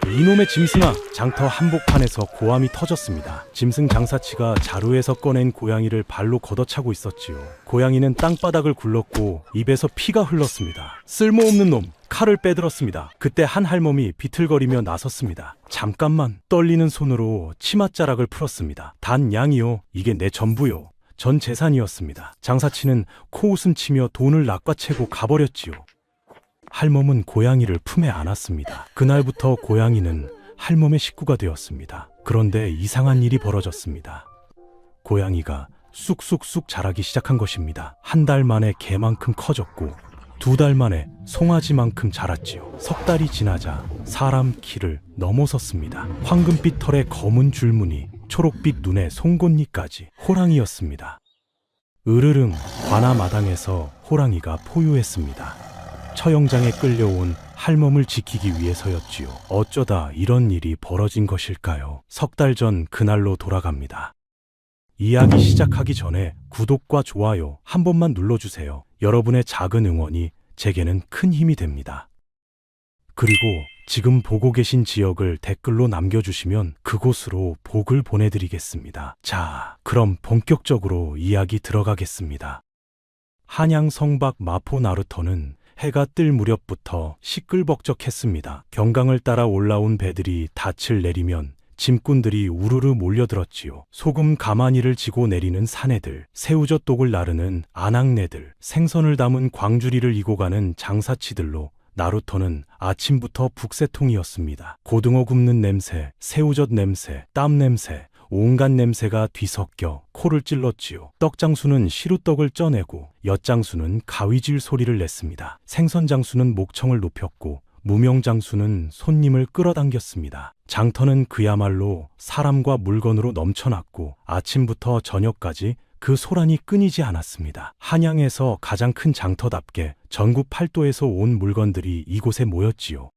이놈의 짐승아! 장터 한복판에서 고함이 터졌습니다. 짐승 장사치가 자루에서 꺼낸 고양이를 발로 걷어차고 있었지요. 고양이는 땅바닥을 굴렀고 입에서 피가 흘렀습니다. 쓸모없는 놈! 칼을 빼들었습니다. 그때 한 할멈이 비틀거리며 나섰습니다. 잠깐만 떨리는 손으로 치맛자락을 풀었습니다. 단 양이요. 이게 내 전부요. 전 재산이었습니다. 장사치는 코웃음 치며 돈을 낚아채고 가버렸지요. 할멈은 고양이를 품에 안았습니다. 그날부터 고양이는 할멈의 식구가 되었습니다. 그런데 이상한 일이 벌어졌습니다. 고양이가 쑥쑥쑥 자라기 시작한 것입니다. 한 달 만에 개만큼 커졌고 2달 만에 송아지만큼 자랐지요. 석 달이 지나자 사람 키를 넘어섰습니다. 황금빛 털에 검은 줄무늬, 초록빛 눈에 송곳니까지 호랑이였습니다. 으르릉 관아 마당에서 호랑이가 포효했습니다. 처형장에 끌려온 할멈을 지키기 위해서였지요. 어쩌다 이런 일이 벌어진 것일까요? 석 달 전 그날로 돌아갑니다. 이야기 시작하기 전에 구독과 좋아요 한 번만 눌러주세요. 여러분의 작은 응원이 제게는 큰 힘이 됩니다. 그리고 지금 보고 계신 지역을 댓글로 남겨주시면 그곳으로 복을 보내드리겠습니다. 자, 그럼 본격적으로 이야기 들어가겠습니다. 한양 성박 마포 나루터는 해가 뜰 무렵부터 시끌벅적했습니다. 경강을 따라 올라온 배들이 닻을 내리면 짐꾼들이 우르르 몰려들었지요. 소금 가마니를 지고 내리는 사내들, 새우젓 독을 나르는 아낙네들, 생선을 담은 광주리를 이고 가는 장사치들로 나루터는 아침부터 북새통이었습니다. 고등어 굽는 냄새, 새우젓 냄새, 땀 냄새, 온갖 냄새가 뒤섞여 코를 찔렀지요. 떡장수는 시루떡을 쪄내고 엿장수는 가위질 소리를 냈습니다. 생선장수는 목청을 높였고 무명장수는 손님을 끌어당겼습니다. 장터는 그야말로 사람과 물건으로 넘쳐났고 아침부터 저녁까지 그 소란이 끊이지 않았습니다. 한양에서 가장 큰 장터답게 전국 팔도에서 온 물건들이 이곳에 모였지요.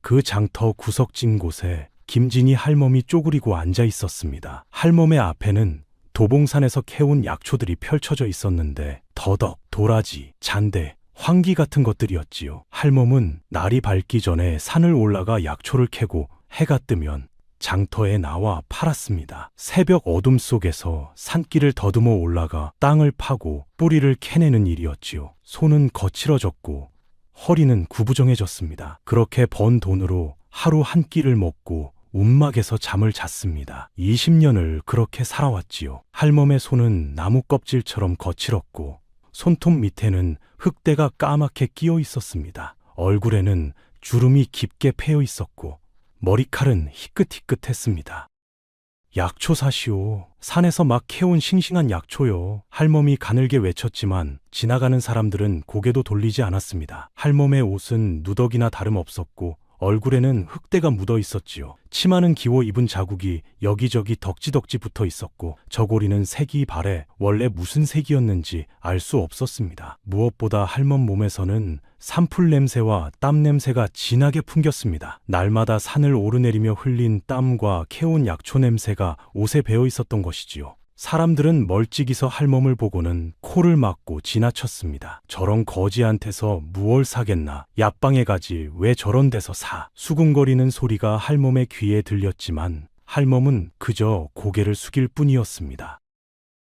그 장터 구석진 곳에 김진이 할멈이 쪼그리고 앉아 있었습니다. 할멈의 앞에는 도봉산에서 캐온 약초들이 펼쳐져 있었는데 더덕, 도라지, 잔대, 황기 같은 것들이었지요. 할멈은 날이 밝기 전에 산을 올라가 약초를 캐고 해가 뜨면 장터에 나와 팔았습니다. 새벽 어둠 속에서 산길을 더듬어 올라가 땅을 파고 뿌리를 캐내는 일이었지요. 손은 거칠어졌고 허리는 구부정해졌습니다. 그렇게 번 돈으로 하루 한 끼를 먹고 움막에서 잠을 잤습니다. 20년을 그렇게 살아왔지요. 할멈의 손은 나무 껍질처럼 거칠었고 손톱 밑에는 흙대가 까맣게 끼어 있었습니다. 얼굴에는 주름이 깊게 패여 있었고 머리칼은 희끗희끗했습니다. 약초 사시오. 산에서 막 캐온 싱싱한 약초요. 할멈이 가늘게 외쳤지만 지나가는 사람들은 고개도 돌리지 않았습니다. 할멈의 옷은 누더기나 다름없었고 얼굴에는 흙대가 묻어 있었지요. 치마는 기워 입은 자국이 여기저기 덕지덕지 붙어 있었고 저고리는 색이 발에 원래 무슨 색이었는지 알 수 없었습니다. 무엇보다 할멈 몸에서는 산풀 냄새와 땀 냄새가 진하게 풍겼습니다. 날마다 산을 오르내리며 흘린 땀과 캐온 약초 냄새가 옷에 배어 있었던 것이지요. 사람들은 멀찍이서 할멈을 보고는 코를 막고 지나쳤습니다. 저런 거지한테서 무얼 사겠나? 약방에 가지 왜 저런 데서 사? 수군거리는 소리가 할멈의 귀에 들렸지만 할멈은 그저 고개를 숙일 뿐이었습니다.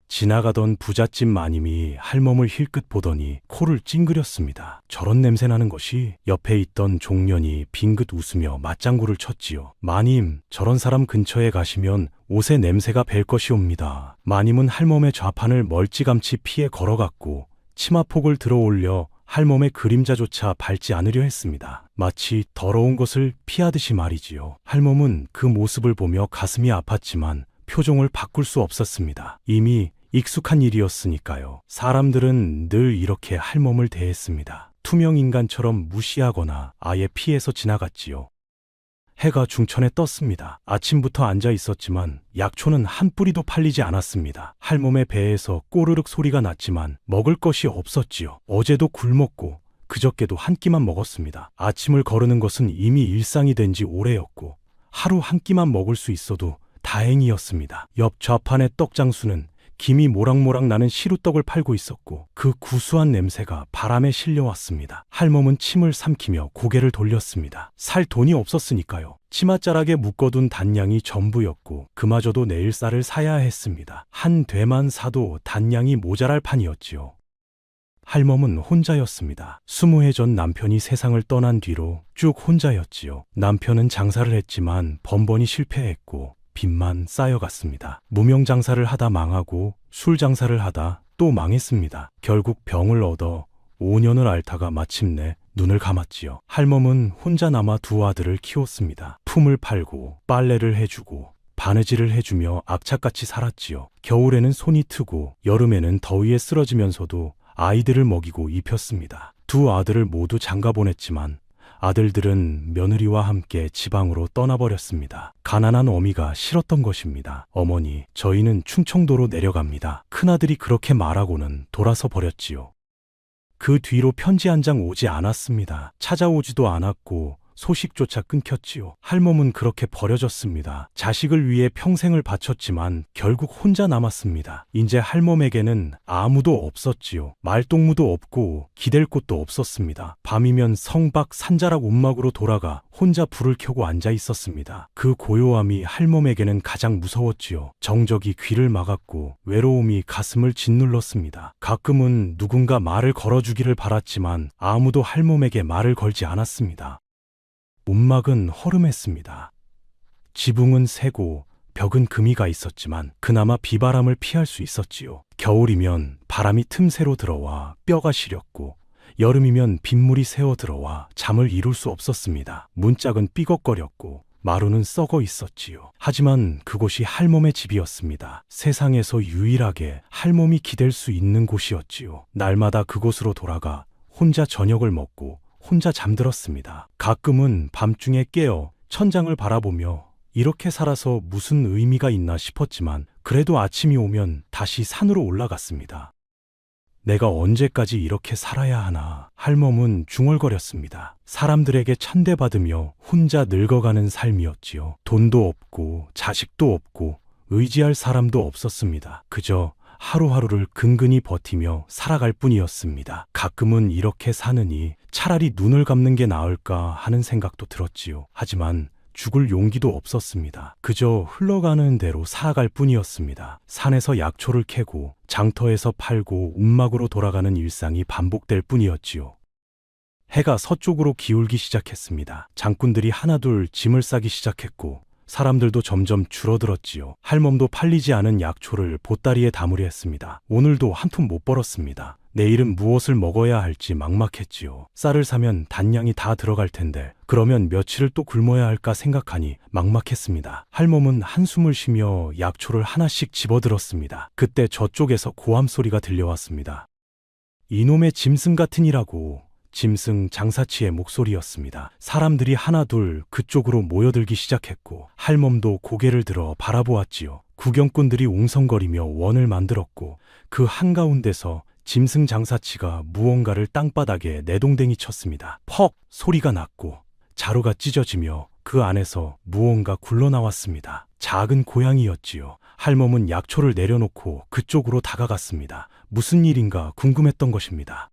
지나가던 부잣집 마님이 할멈을 힐끗 보더니 코를 찡그렸습니다. 저런 냄새나는 것이 옆에 있던 종년이 빙긋 웃으며 맞장구를 쳤지요. 마님, 저런 사람 근처에 가시면 옷에 냄새가 뵐 것이옵니다. 마님은 할멈의 좌판을 멀찌감치 피해 걸어갔고 치마폭을 들어 올려 할멈의 그림자조차 밟지 않으려 했습니다. 마치 더러운 것을 피하듯이 말이지요. 할멈은 그 모습을 보며 가슴이 아팠지만 표정을 바꿀 수 없었습니다. 이미 익숙한 일이었으니까요. 사람들은 늘 이렇게 할멈을 대했습니다. 투명인간처럼 무시하거나 아예 피해서 지나갔지요. 해가 중천에 떴습니다. 아침부터 앉아 있었지만 약초는 한 뿌리도 팔리지 않았습니다. 할멈의 배에서 꼬르륵 소리가 났지만 먹을 것이 없었지요. 어제도 굶었고 그저께도 한 끼만 먹었습니다. 아침을 거르는 것은 이미 일상이 된 지 오래였고 하루 한 끼만 먹을 수 있어도 다행이었습니다. 옆 좌판의 떡장수는 김이 모락모락 나는 시루떡을 팔고 있었고 그 구수한 냄새가 바람에 실려왔습니다. 할멈은 침을 삼키며 고개를 돌렸습니다. 살 돈이 없었으니까요. 치맛자락에 묶어둔 단량이 전부였고 그마저도 내일 쌀을 사야 했습니다. 한 되만 사도 단량이 모자랄 판이었지요. 할멈은 혼자였습니다. 20해 전 남편이 세상을 떠난 뒤로 쭉 혼자였지요. 남편은 장사를 했지만 번번이 실패했고 빚만 쌓여갔습니다. 무명 장사를 하다 망하고 술 장사를 하다 또 망했습니다. 결국 병을 얻어 5년을 앓다가 마침내 눈을 감았지요. 할멈은 혼자 남아 두 아들을 키웠습니다. 품을 팔고 빨래를 해주고 바느질을 해주며 악착같이 살았지요. 겨울에는 손이 트고 여름에는 더위에 쓰러지면서도 아이들을 먹이고 입혔습니다. 두 아들을 모두 장가 보냈지만 아들들은 며느리와 함께 지방으로 떠나버렸습니다. 가난한 어미가 싫었던 것입니다. 어머니, 저희는 충청도로 내려갑니다. 큰아들이 그렇게 말하고는 돌아서 버렸지요. 그 뒤로 편지 한 장 오지 않았습니다. 찾아오지도 않았고 소식조차 끊겼지요. 할멈은 그렇게 버려졌습니다. 자식을 위해 평생을 바쳤지만 결국 혼자 남았습니다. 이제 할멈에게는 아무도 없었지요. 말동무도 없고 기댈 곳도 없었습니다. 밤이면 성박 산자락 움막으로 돌아가 혼자 불을 켜고 앉아 있었습니다. 그 고요함이 할멈에게는 가장 무서웠지요. 정적이 귀를 막았고 외로움이 가슴을 짓눌렀습니다. 가끔은 누군가 말을 걸어주기를 바랐지만 아무도 할멈에게 말을 걸지 않았습니다. 움막은 허름했습니다. 지붕은 새고 벽은 금이가 있었지만 그나마 비바람을 피할 수 있었지요. 겨울이면 바람이 틈새로 들어와 뼈가 시렸고 여름이면 빗물이 새어 들어와 잠을 이룰 수 없었습니다. 문짝은 삐걱거렸고 마루는 썩어 있었지요. 하지만 그곳이 할멈의 집이었습니다. 세상에서 유일하게 할멈이 기댈 수 있는 곳이었지요. 날마다 그곳으로 돌아가 혼자 저녁을 먹고 혼자 잠들었습니다. 가끔은 밤중에 깨어 천장을 바라보며 이렇게 살아서 무슨 의미가 있나 싶었지만 그래도 아침이 오면 다시 산으로 올라갔습니다. 내가 언제까지 이렇게 살아야 하나. 할멈은 중얼거렸습니다. 사람들에게 천대받으며 혼자 늙어가는 삶이었지요. 돈도 없고 자식도 없고 의지할 사람도 없었습니다. 그저 하루하루를 근근히 버티며 살아갈 뿐이었습니다. 가끔은 이렇게 사느니 차라리 눈을 감는 게 나을까 하는 생각도 들었지요. 하지만 죽을 용기도 없었습니다. 그저 흘러가는 대로 살아갈 뿐이었습니다. 산에서 약초를 캐고 장터에서 팔고 움막으로 돌아가는 일상이 반복될 뿐이었지요. 해가 서쪽으로 기울기 시작했습니다. 장꾼들이 하나둘 짐을 싸기 시작했고 사람들도 점점 줄어들었지요. 할멈도 팔리지 않은 약초를 보따리에 담으려 했습니다. 오늘도 한 푼 못 벌었습니다. 내일은 무엇을 먹어야 할지 막막했지요. 쌀을 사면 단량이 다 들어갈 텐데 그러면 며칠을 또 굶어야 할까 생각하니 막막했습니다. 할멈은 한숨을 쉬며 약초를 하나씩 집어들었습니다. 그때 저쪽에서 고함 소리가 들려왔습니다. 이놈의 짐승 같으니라고. 짐승 장사치의 목소리였습니다. 사람들이 하나둘 그쪽으로 모여들기 시작했고 할멈도 고개를 들어 바라보았지요. 구경꾼들이 웅성거리며 원을 만들었고 그 한가운데서 짐승 장사치가 무언가를 땅바닥에 내동댕이 쳤습니다. 퍽 소리가 났고 자루가 찢어지며 그 안에서 무언가 굴러나왔습니다. 작은 고양이였지요. 할멈은 약초를 내려놓고 그쪽으로 다가갔습니다. 무슨 일인가 궁금했던 것입니다.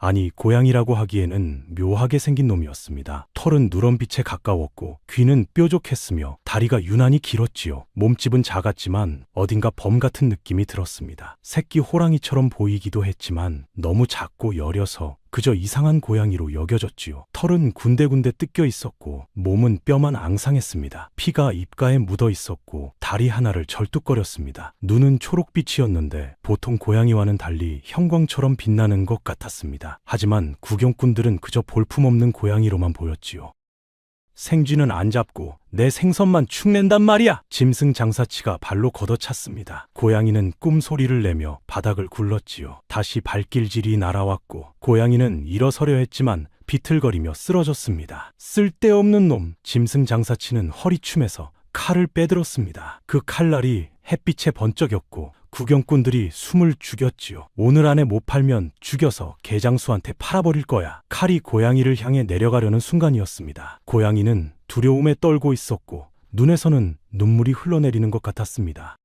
아니, 고양이라고 하기에는 묘하게 생긴 놈이었습니다. 털은 누런빛에 가까웠고 귀는 뾰족했으며 다리가 유난히 길었지요. 몸집은 작았지만 어딘가 범 같은 느낌이 들었습니다. 새끼 호랑이처럼 보이기도 했지만 너무 작고 여려서 그저 이상한 고양이로 여겨졌지요. 털은 군데군데 뜯겨 있었고 몸은 뼈만 앙상했습니다. 피가 입가에 묻어 있었고 다리 하나를 절뚝거렸습니다. 눈은 초록빛이었는데 보통 고양이와는 달리 형광처럼 빛나는 것 같았습니다. 하지만 구경꾼들은 그저 볼품없는 고양이로만 보였지요. 생쥐는 안 잡고 내 생선만 축낸단 말이야. 짐승 장사치가 발로 걷어찼습니다. 고양이는 꿈소리를 내며 바닥을 굴렀지요. 다시 발길질이 날아왔고 고양이는 일어서려 했지만 비틀거리며 쓰러졌습니다. 쓸데없는 놈. 짐승 장사치는 허리춤에서 칼을 빼들었습니다. 그 칼날이 햇빛에 번쩍였고 구경꾼들이 숨을 죽였지요. 오늘 안에 못 팔면 죽여서 개장수한테 팔아버릴 거야. 칼이 고양이를 향해 내려가려는 순간이었습니다. 고양이는 두려움에 떨고 있었고 눈에서는 눈물이 흘러내리는 것 같았습니다.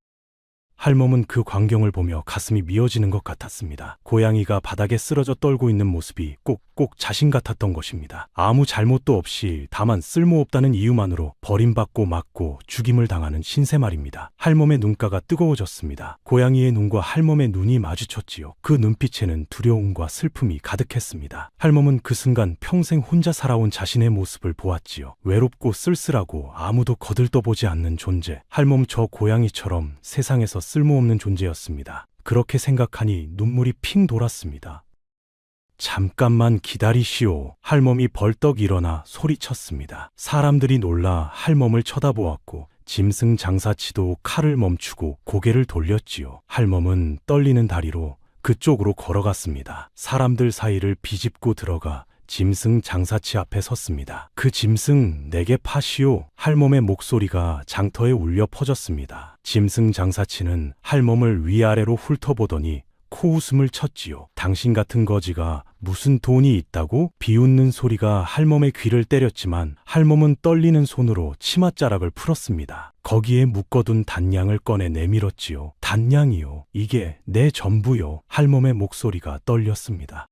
할멈은 그 광경을 보며 가슴이 미어지는 것 같았습니다. 고양이가 바닥에 쓰러져 떨고 있는 모습이 꼭 자신 같았던 것입니다. 아무 잘못도 없이 다만 쓸모없다는 이유만으로 버림받고 맞고 죽임을 당하는 신세 말입니다. 할멈의 눈가가 뜨거워졌습니다. 고양이의 눈과 할멈의 눈이 마주쳤지요. 그 눈빛에는 두려움과 슬픔이 가득했습니다. 할멈은 그 순간 평생 혼자 살아온 자신의 모습을 보았지요. 외롭고 쓸쓸하고 아무도 거들떠보지 않는 존재. 할멈 저 고양이처럼 세상에서 쓸모없는 존재였습니다. 그렇게 생각하니 눈물이 핑 돌았습니다. 잠깐만 기다리시오. 할멈이 벌떡 일어나 소리쳤습니다. 사람들이 놀라 할멈을 쳐다보았고 짐승 장사치도 칼을 멈추고 고개를 돌렸지요. 할멈은 떨리는 다리로 그쪽으로 걸어갔습니다. 사람들 사이를 비집고 들어가 짐승 장사치 앞에 섰습니다. 그 짐승 내게 파시오. 할멈의 목소리가 장터에 울려 퍼졌습니다. 짐승 장사치는 할멈을 위아래로 훑어보더니 코웃음을 쳤지요. 당신 같은 거지가 무슨 돈이 있다고? 비웃는 소리가 할멈의 귀를 때렸지만 할멈은 떨리는 손으로 치맛자락을 풀었습니다. 거기에 묶어둔 단량을 꺼내 내밀었지요. 단량이요. 이게 내 전부요. 할멈의 목소리가 떨렸습니다.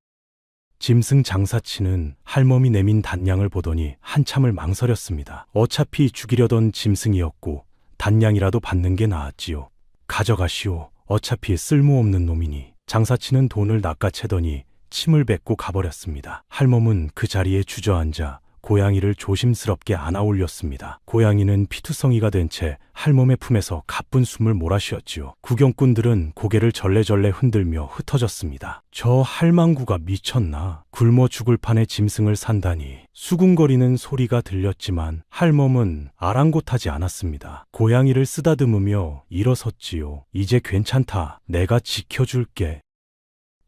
짐승 장사치는 할멈이 내민 단량을 보더니 한참을 망설였습니다. 어차피 죽이려던 짐승이었고 단량이라도 받는 게 나았지요. 가져가시오. 어차피 쓸모없는 놈이니. 장사치는 돈을 낚아채더니 침을 뱉고 가버렸습니다. 할멈은 그 자리에 주저앉아 고양이를 조심스럽게 안아 올렸습니다. 고양이는 피투성이가 된 채 할멈의 품에서 가쁜 숨을 몰아쉬었지요. 구경꾼들은 고개를 절레절레 흔들며 흩어졌습니다. 저 할망구가 미쳤나? 굶어 죽을 판에 짐승을 산다니. 수군거리는 소리가 들렸지만 할멈은 아랑곳하지 않았습니다. 고양이를 쓰다듬으며 일어섰지요. 이제 괜찮다. 내가 지켜줄게.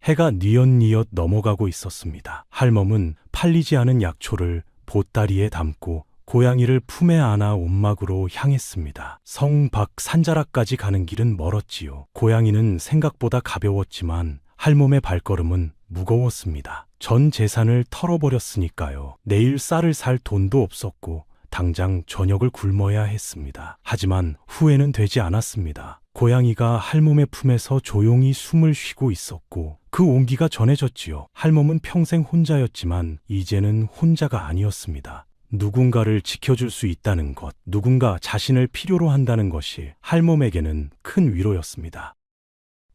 해가 뉘엿뉘엿 넘어가고 있었습니다. 할멈은 팔리지 않은 약초를 보따리에 담고 고양이를 품에 안아 움막으로 향했습니다. 성 밖 산자락까지 가는 길은 멀었지요. 고양이는 생각보다 가벼웠지만 할멈의 발걸음은 무거웠습니다. 전 재산을 털어버렸으니까요. 내일 쌀을 살 돈도 없었고 당장 저녁을 굶어야 했습니다. 하지만 후회는 되지 않았습니다. 고양이가 할멈의 품에서 조용히 숨을 쉬고 있었고 그 온기가 전해졌지요. 할멈은 평생 혼자였지만 이제는 혼자가 아니었습니다. 누군가를 지켜줄 수 있다는 것, 누군가 자신을 필요로 한다는 것이 할멈에게는 큰 위로였습니다.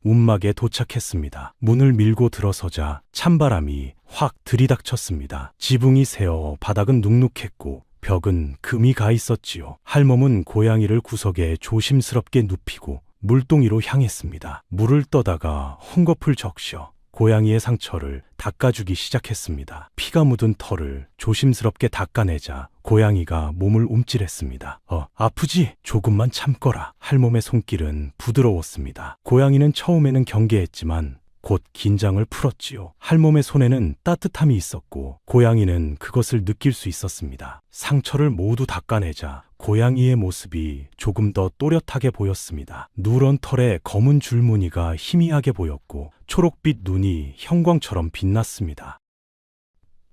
움막에 도착했습니다. 문을 밀고 들어서자 찬바람이 확 들이닥쳤습니다. 지붕이 새어 바닥은 눅눅했고 벽은 금이 가 있었지요. 할멈은 고양이를 구석에 조심스럽게 눕히고 물동이로 향했습니다. 물을 떠다가 헝겊을 적셔 고양이의 상처를 닦아주기 시작했습니다. 피가 묻은 털을 조심스럽게 닦아내자 고양이가 몸을 움찔했습니다. 아프지? 조금만 참거라. 할멈의 손길은 부드러웠습니다. 고양이는 처음에는 경계했지만 곧 긴장을 풀었지요. 할멈의 손에는 따뜻함이 있었고 고양이는 그것을 느낄 수 있었습니다. 상처를 모두 닦아내자 고양이의 모습이 조금 더 또렷하게 보였습니다. 누런 털에 검은 줄무늬가 희미하게 보였고 초록빛 눈이 형광처럼 빛났습니다.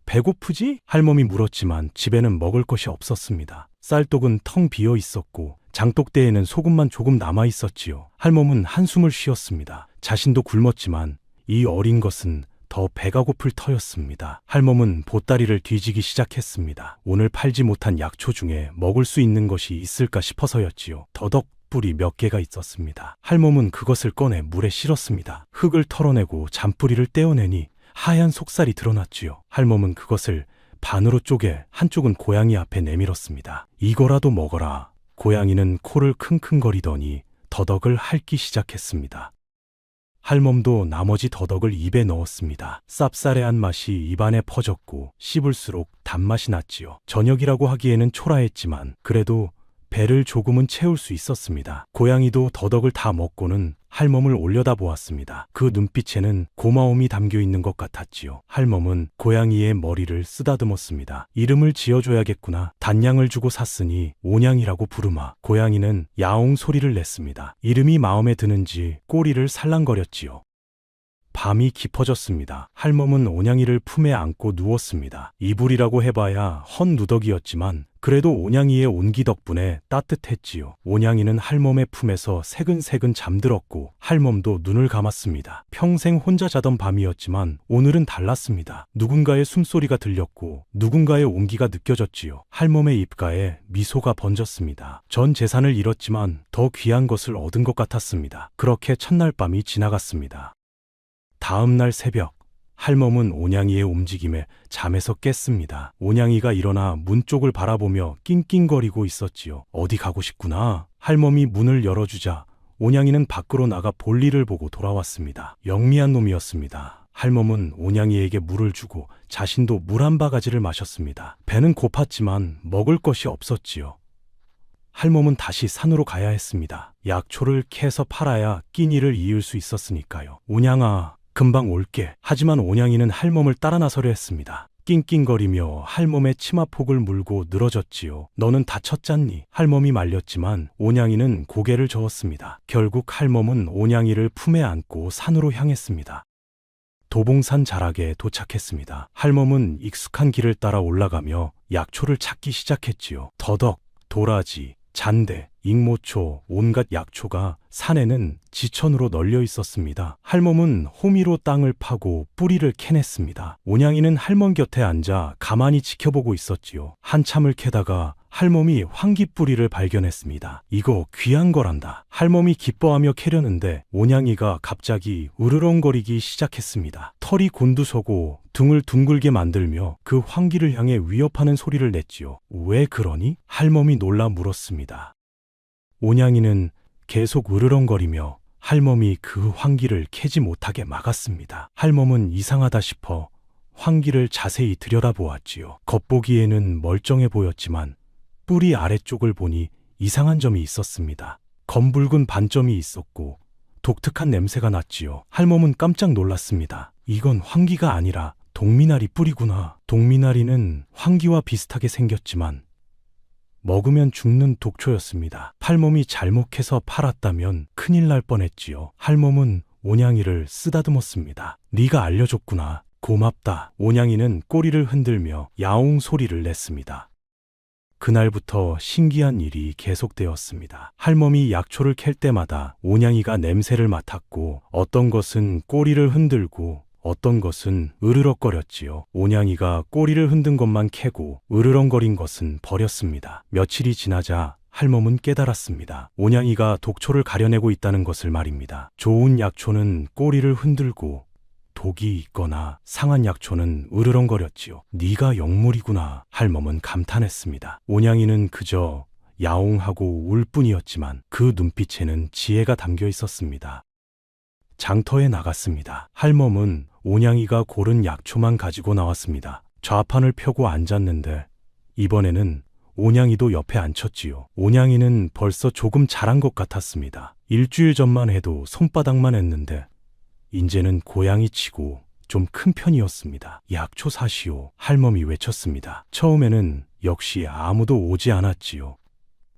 배고프지? 할멈이 물었지만 집에는 먹을 것이 없었습니다. 쌀독은 텅 비어 있었고 장독대에는 소금만 조금 남아 있었지요. 할멈은 한숨을 쉬었습니다. 자신도 굶었지만 이 어린 것은 더 배가 고플 터였습니다. 할멈은 보따리를 뒤지기 시작했습니다. 오늘 팔지 못한 약초 중에 먹을 수 있는 것이 있을까 싶어서였지요. 더덕뿌리 몇 개가 있었습니다. 할멈은 그것을 꺼내 물에 실었습니다. 흙을 털어내고 잔뿌리를 떼어내니 하얀 속살이 드러났지요. 할멈은 그것을 반으로 쪼개 한쪽은 고양이 앞에 내밀었습니다. 이거라도 먹어라. 고양이는 코를 킁킁거리더니 더덕을 핥기 시작했습니다. 할멈도 나머지 더덕을 입에 넣었습니다. 쌉싸래한 맛이 입안에 퍼졌고 씹을수록 단맛이 났지요. 저녁이라고 하기에는 초라했지만 그래도 배를 조금은 채울 수 있었습니다. 고양이도 더덕을 다 먹고는 할멈을 올려다보았습니다. 그 눈빛에는 고마움이 담겨 있는 것 같았지요. 할멈은 고양이의 머리를 쓰다듬었습니다. 이름을 지어줘야겠구나. 단량을 주고 샀으니 오냥이라고 부르마. 고양이는 야옹 소리를 냈습니다. 이름이 마음에 드는지 꼬리를 살랑거렸지요. 밤이 깊어졌습니다. 할멈은 오냥이를 품에 안고 누웠습니다. 이불이라고 해봐야 헌 누더기였지만 그래도 온양이의 온기 덕분에 따뜻했지요. 온양이는 할멈의 품에서 새근새근 잠들었고 할멈도 눈을 감았습니다. 평생 혼자 자던 밤이었지만 오늘은 달랐습니다. 누군가의 숨소리가 들렸고 누군가의 온기가 느껴졌지요. 할멈의 입가에 미소가 번졌습니다. 전 재산을 잃었지만 더 귀한 것을 얻은 것 같았습니다. 그렇게 첫날 밤이 지나갔습니다. 다음 날 새벽, 할멈은 온양이의 움직임에 잠에서 깼습니다. 온양이가 일어나 문 쪽을 바라보며 낑낑거리고 있었지요. 어디 가고 싶구나. 할멈이 문을 열어주자 온양이는 밖으로 나가 볼일을 보고 돌아왔습니다. 영리한 놈이었습니다. 할멈은 온양이에게 물을 주고 자신도 물 한 바가지를 마셨습니다. 배는 고팠지만 먹을 것이 없었지요. 할멈은 다시 산으로 가야 했습니다. 약초를 캐서 팔아야 끼니를 이을 수 있었으니까요. 온양아, 금방 올게. 하지만 온양이는 할멈을 따라 나서려 했습니다. 낑낑거리며 할멈의 치마폭을 물고 늘어졌지요. 너는 다쳤잖니? 할멈이 말렸지만 온양이는 고개를 저었습니다. 결국 할멈은 온양이를 품에 안고 산으로 향했습니다. 도봉산 자락에 도착했습니다. 할멈은 익숙한 길을 따라 올라가며 약초를 찾기 시작했지요. 더덕, 도라지, 잔대, 익모초, 온갖 약초가 산에는 지천으로 널려 있었습니다. 할멈은 호미로 땅을 파고 뿌리를 캐냈습니다. 온양이는 할멈 곁에 앉아 가만히 지켜보고 있었지요. 한참을 캐다가 할멈이 황기뿌리를 발견했습니다. 이거 귀한 거란다. 할멈이 기뻐하며 캐려는데 온양이가 갑자기 으르렁거리기 시작했습니다. 털이 곤두서고 등을 둥글게 만들며 그 황기를 향해 위협하는 소리를 냈지요. 왜 그러니? 할멈이 놀라 물었습니다. 온양이는 계속 으르렁거리며 할멈이 그 황기를 캐지 못하게 막았습니다. 할멈은 이상하다 싶어 황기를 자세히 들여다보았지요. 겉보기에는 멀쩡해 보였지만 뿌리 아래쪽을 보니 이상한 점이 있었습니다. 검붉은 반점이 있었고 독특한 냄새가 났지요. 할멈은 깜짝 놀랐습니다. 이건 황기가 아니라 동미나리 뿌리구나. 동미나리는 황기와 비슷하게 생겼지만 먹으면 죽는 독초였습니다. 할멈이 잘못해서 팔았다면 큰일 날 뻔했지요. 할멈은 온양이를 쓰다듬었습니다. 네가 알려줬구나. 고맙다. 온양이는 꼬리를 흔들며 야옹 소리를 냈습니다. 그날부터 신기한 일이 계속되었습니다. 할멈이 약초를 캘 때마다 온양이가 냄새를 맡았고 어떤 것은 꼬리를 흔들고 어떤 것은 으르렁거렸지요. 온양이가 꼬리를 흔든 것만 캐고 으르렁거린 것은 버렸습니다. 며칠이 지나자 할멈은 깨달았습니다. 온양이가 독초를 가려내고 있다는 것을 말입니다. 좋은 약초는 꼬리를 흔들고 독이 있거나 상한 약초는 으르렁거렸지요. 네가 영물이구나. 할멈은 감탄했습니다. 온양이는 그저 야옹하고 울 뿐이었지만 그 눈빛에는 지혜가 담겨 있었습니다. 장터에 나갔습니다. 할멈은 온양이가 고른 약초만 가지고 나왔습니다. 좌판을 펴고 앉았는데 이번에는 온양이도 옆에 앉혔지요. 온양이는 벌써 조금 자란 것 같았습니다. 일주일 전만 해도 손바닥만 했는데 이제는 고양이 치고 좀 큰 편이었습니다. 약초 사시오. 할멈이 외쳤습니다. 처음에는 역시 아무도 오지 않았지요.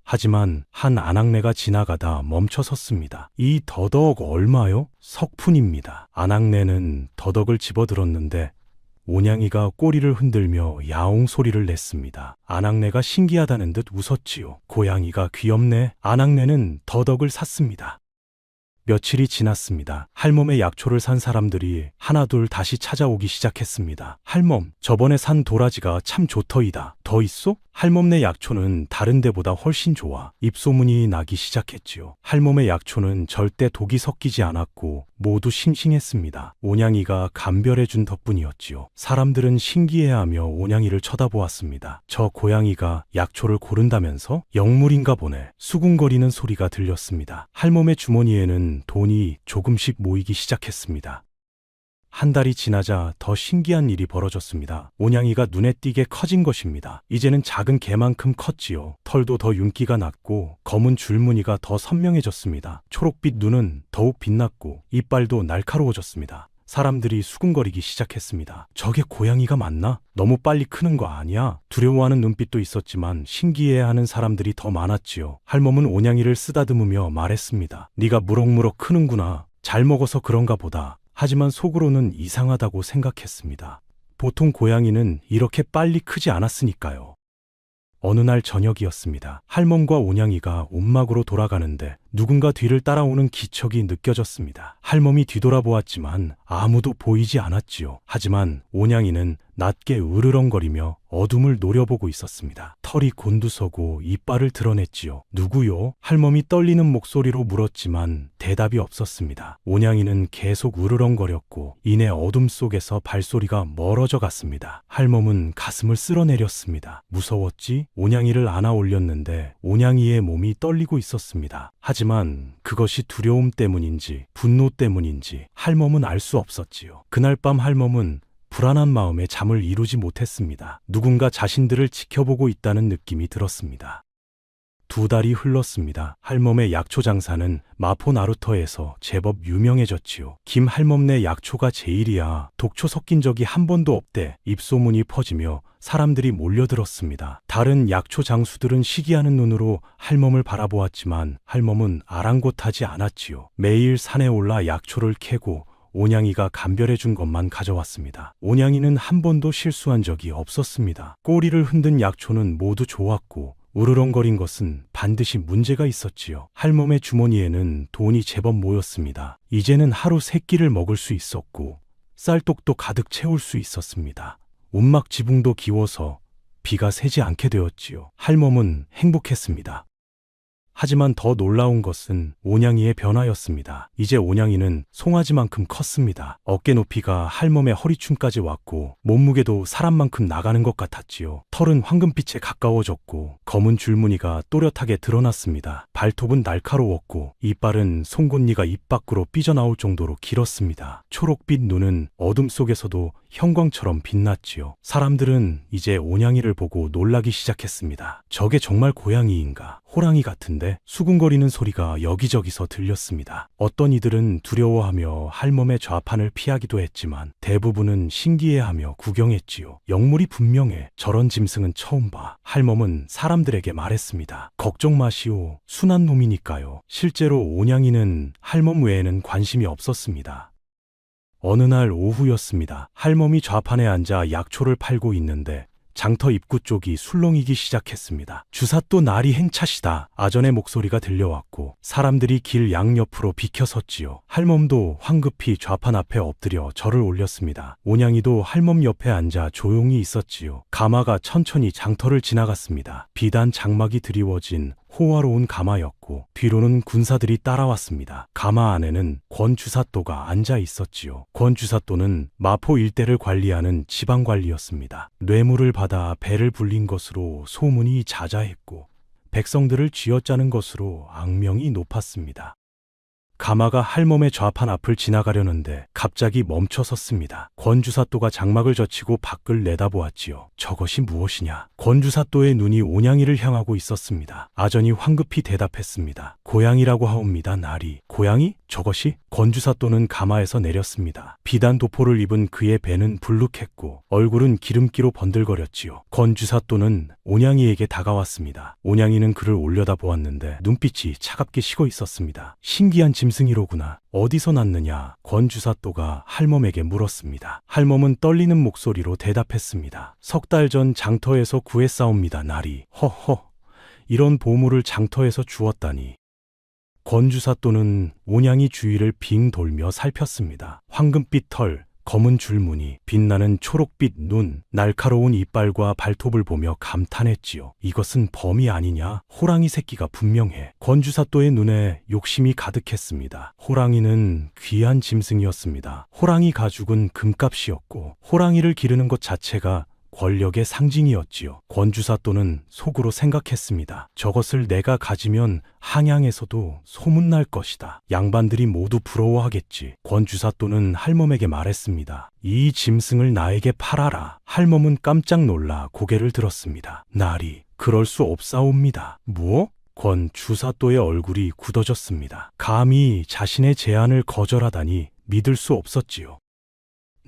하지만 한 아낙네가 지나가다 멈춰 섰습니다. 이 더덕 얼마요? 석푼입니다. 아낙네는 더덕을 집어들었는데 온양이가 꼬리를 흔들며 야옹 소리를 냈습니다. 아낙네가 신기하다는 듯 웃었지요. 고양이가 귀엽네. 아낙네는 더덕을 샀습니다. 며칠이 지났습니다. 할멈의 약초를 산 사람들이 하나둘 다시 찾아오기 시작했습니다. 할멈, 저번에 산 도라지가 참 좋더이다. 더 있소? 할멈네 약초는 다른 데보다 훨씬 좋아. 입소문이 나기 시작했지요. 할멈의 약초는 절대 독이 섞이지 않았고 모두 싱싱했습니다. 온양이가 감별해준 덕분이었지요. 사람들은 신기해하며 온양이를 쳐다보았습니다. 저 고양이가 약초를 고른다면서? 영물인가 보네. 수군거리는 소리가 들렸습니다. 할멈의 주머니에는 돈이 조금씩 모이기 시작했습니다. 한 달이 지나자 더 신기한 일이 벌어졌습니다. 온양이가 눈에 띄게 커진 것입니다. 이제는 작은 개만큼 컸지요. 털도 더 윤기가 났고 검은 줄무늬가 더 선명해졌습니다. 초록빛 눈은 더욱 빛났고 이빨도 날카로워졌습니다. 사람들이 수군거리기 시작했습니다. 저게 고양이가 맞나? 너무 빨리 크는 거 아니야? 두려워하는 눈빛도 있었지만 신기해하는 사람들이 더 많았지요. 할멈은 온양이를 쓰다듬으며 말했습니다. 네가 무럭무럭 크는구나. 잘 먹어서 그런가 보다. 하지만 속으로는 이상하다고 생각했습니다. 보통 고양이는 이렇게 빨리 크지 않았으니까요. 어느 날 저녁이었습니다. 할멈과 온양이가 움막으로 돌아가는데 누군가 뒤를 따라오는 기척이 느껴졌습니다. 할멈이 뒤돌아보았지만 아무도 보이지 않았지요. 하지만 온양이는 낮게 으르렁거리며 어둠을 노려보고 있었습니다. 털이 곤두서고 이빨을 드러냈지요. 누구요? 할멈이 떨리는 목소리로 물었지만 대답이 없었습니다. 온양이는 계속 으르렁거렸고 이내 어둠 속에서 발소리가 멀어져 갔습니다. 할멈은 가슴을 쓸어내렸습니다. 무서웠지? 온양이를 안아 올렸는데 온양이의 몸이 떨리고 있었습니다. 하지만 그것이 두려움 때문인지 분노 때문인지 할멈은 알 수 없었지요. 그날 밤 할멈은 불안한 마음에 잠을 이루지 못했습니다. 누군가 자신들을 지켜보고 있다는 느낌이 들었습니다. 2달이 흘렀습니다. 할멈의 약초 장사는 마포 나루터에서 제법 유명해졌지요. 김 할멈네 약초가 제일이야. 독초 섞인 적이 한 번도 없대. 입소문이 퍼지며 사람들이 몰려들었습니다. 다른 약초 장수들은 시기하는 눈으로 할멈을 바라보았지만 할멈은 아랑곳하지 않았지요. 매일 산에 올라 약초를 캐고 온양이가 감별해 준 것만 가져왔습니다. 온양이는 한 번도 실수한 적이 없었습니다. 꼬리를 흔든 약초는 모두 좋았고 으르렁거린 것은 반드시 문제가 있었지요. 할멈의 주머니에는 돈이 제법 모였습니다. 이제는 하루 3끼를 먹을 수 있었고 쌀독도 가득 채울 수 있었습니다. 움막 지붕도 기워서 비가 새지 않게 되었지요. 할멈은 행복했습니다. 하지만 더 놀라운 것은 온양이의 변화였습니다. 이제 온양이는 송아지만큼 컸습니다. 어깨 높이가 할멈의 허리춤까지 왔고 몸무게도 사람만큼 나가는 것 같았지요. 털은 황금빛에 가까워졌고 검은 줄무늬가 또렷하게 드러났습니다. 발톱은 날카로웠고 이빨은 송곳니가 입 밖으로 삐져나올 정도로 길었습니다. 초록빛 눈은 어둠 속에서도 형광처럼 빛났지요. 사람들은 이제 온양이를 보고 놀라기 시작했습니다. 저게 정말 고양이인가? 호랑이 같은데? 수군거리는 소리가 여기저기서 들렸습니다. 어떤 이들은 두려워하며 할멈의 좌판을 피하기도 했지만 대부분은 신기해하며 구경했지요. 영물이 분명해. 저런 짐승은 처음 봐. 할멈은 사람들에게 말했습니다. 걱정 마시오. 순한 놈이니까요. 실제로 온양이는 할멈 외에는 관심이 없었습니다. 어느 날 오후였습니다. 할멈이 좌판에 앉아 약초를 팔고 있는데 장터 입구 쪽이 술렁이기 시작했습니다. 주삿도 날이 행차시다. 아전의 목소리가 들려왔고 사람들이 길 양옆으로 비켜섰지요. 할멈도 황급히 좌판 앞에 엎드려 절을 올렸습니다. 온양이도 할멈 옆에 앉아 조용히 있었지요. 가마가 천천히 장터를 지나갔습니다. 비단 장막이 드리워진 호화로운 가마였고 뒤로는 군사들이 따라왔습니다. 가마 안에는 권 주삿도가 앉아 있었지요. 권 주삿도는 마포 일대를 관리하는 지방관리였습니다. 뇌물을 받아 배를 불린 것으로 소문이 자자했고 백성들을 쥐어짜는 것으로 악명이 높았습니다. 가마가 할멈의 좌판 앞을 지나가려는데 갑자기 멈춰섰습니다. 권주사또가 장막을 젖히고 밖을 내다보았지요. 저것이 무엇이냐? 권주사또의 눈이 온양이를 향하고 있었습니다. 아전이 황급히 대답했습니다. 고양이라고 하옵니다. 나리. 고양이? 저것이? 권주사또는 가마에서 내렸습니다. 비단 도포를 입은 그의 배는 불룩했고 얼굴은 기름기로 번들거렸지요. 권주사또는 온양이에게 다가왔습니다. 온양이는 그를 올려다보았는데 눈빛이 차갑게 식어 있었습니다. 신기한 짐승이로구나. 어디서 났느냐? 권주사또가 할멈에게 물었습니다. 할멈은 떨리는 목소리로 대답했습니다. 3달 전 장터에서 구했사옵니다. 나리. 허허. 이런 보물을 장터에서 주었다니. 권주사또는 온양이 주위를 빙 돌며 살폈습니다. 황금빛 털, 검은 줄무늬, 빛나는 초록빛 눈, 날카로운 이빨과 발톱을 보며 감탄했지요. 이것은 범이 아니냐? 호랑이 새끼가 분명해. 권주사또의 눈에 욕심이 가득했습니다. 호랑이는 귀한 짐승이었습니다. 호랑이 가죽은 금값이었고 호랑이를 기르는 것 자체가 권력의 상징이었지요. 권주사또는 속으로 생각했습니다. 저것을 내가 가지면 항양에서도 소문날 것이다. 양반들이 모두 부러워하겠지. 권주사또는 할멈에게 말했습니다. 이 짐승을 나에게 팔아라. 할멈은 깜짝 놀라 고개를 들었습니다. 나리, 그럴 수 없사옵니다. 뭐? 권주사또의 얼굴이 굳어졌습니다. 감히 자신의 제안을 거절하다니 믿을 수 없었지요.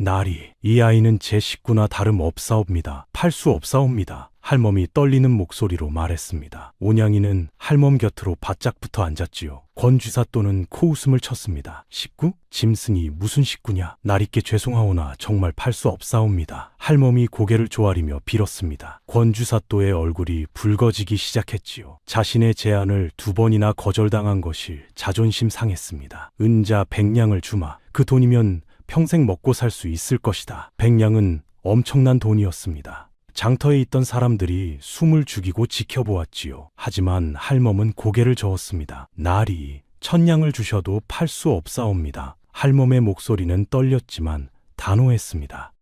나리, 이 아이는 제 식구나 다름없사옵니다. 팔 수 없사옵니다. 할멈이 떨리는 목소리로 말했습니다. 온양이는 할멈 곁으로 바짝 붙어 앉았지요. 권주사 또는 코웃음을 쳤습니다. 식구? 짐승이 무슨 식구냐? 나리께 죄송하오나 정말 팔 수 없사옵니다. 할멈이 고개를 조아리며 빌었습니다. 권주사또의 얼굴이 붉어지기 시작했지요. 자신의 제안을 2번이나 거절당한 것이 자존심 상했습니다. 은자 100냥을 주마. 그 돈이면 평생 먹고 살 수 있을 것이다. 100냥은 엄청난 돈이었습니다. 장터에 있던 사람들이 숨을 죽이고 지켜보았지요. 하지만 할멈은 고개를 저었습니다. 나리, 1000냥을 주셔도 팔 수 없사옵니다. 할멈의 목소리는 떨렸지만 단호했습니다.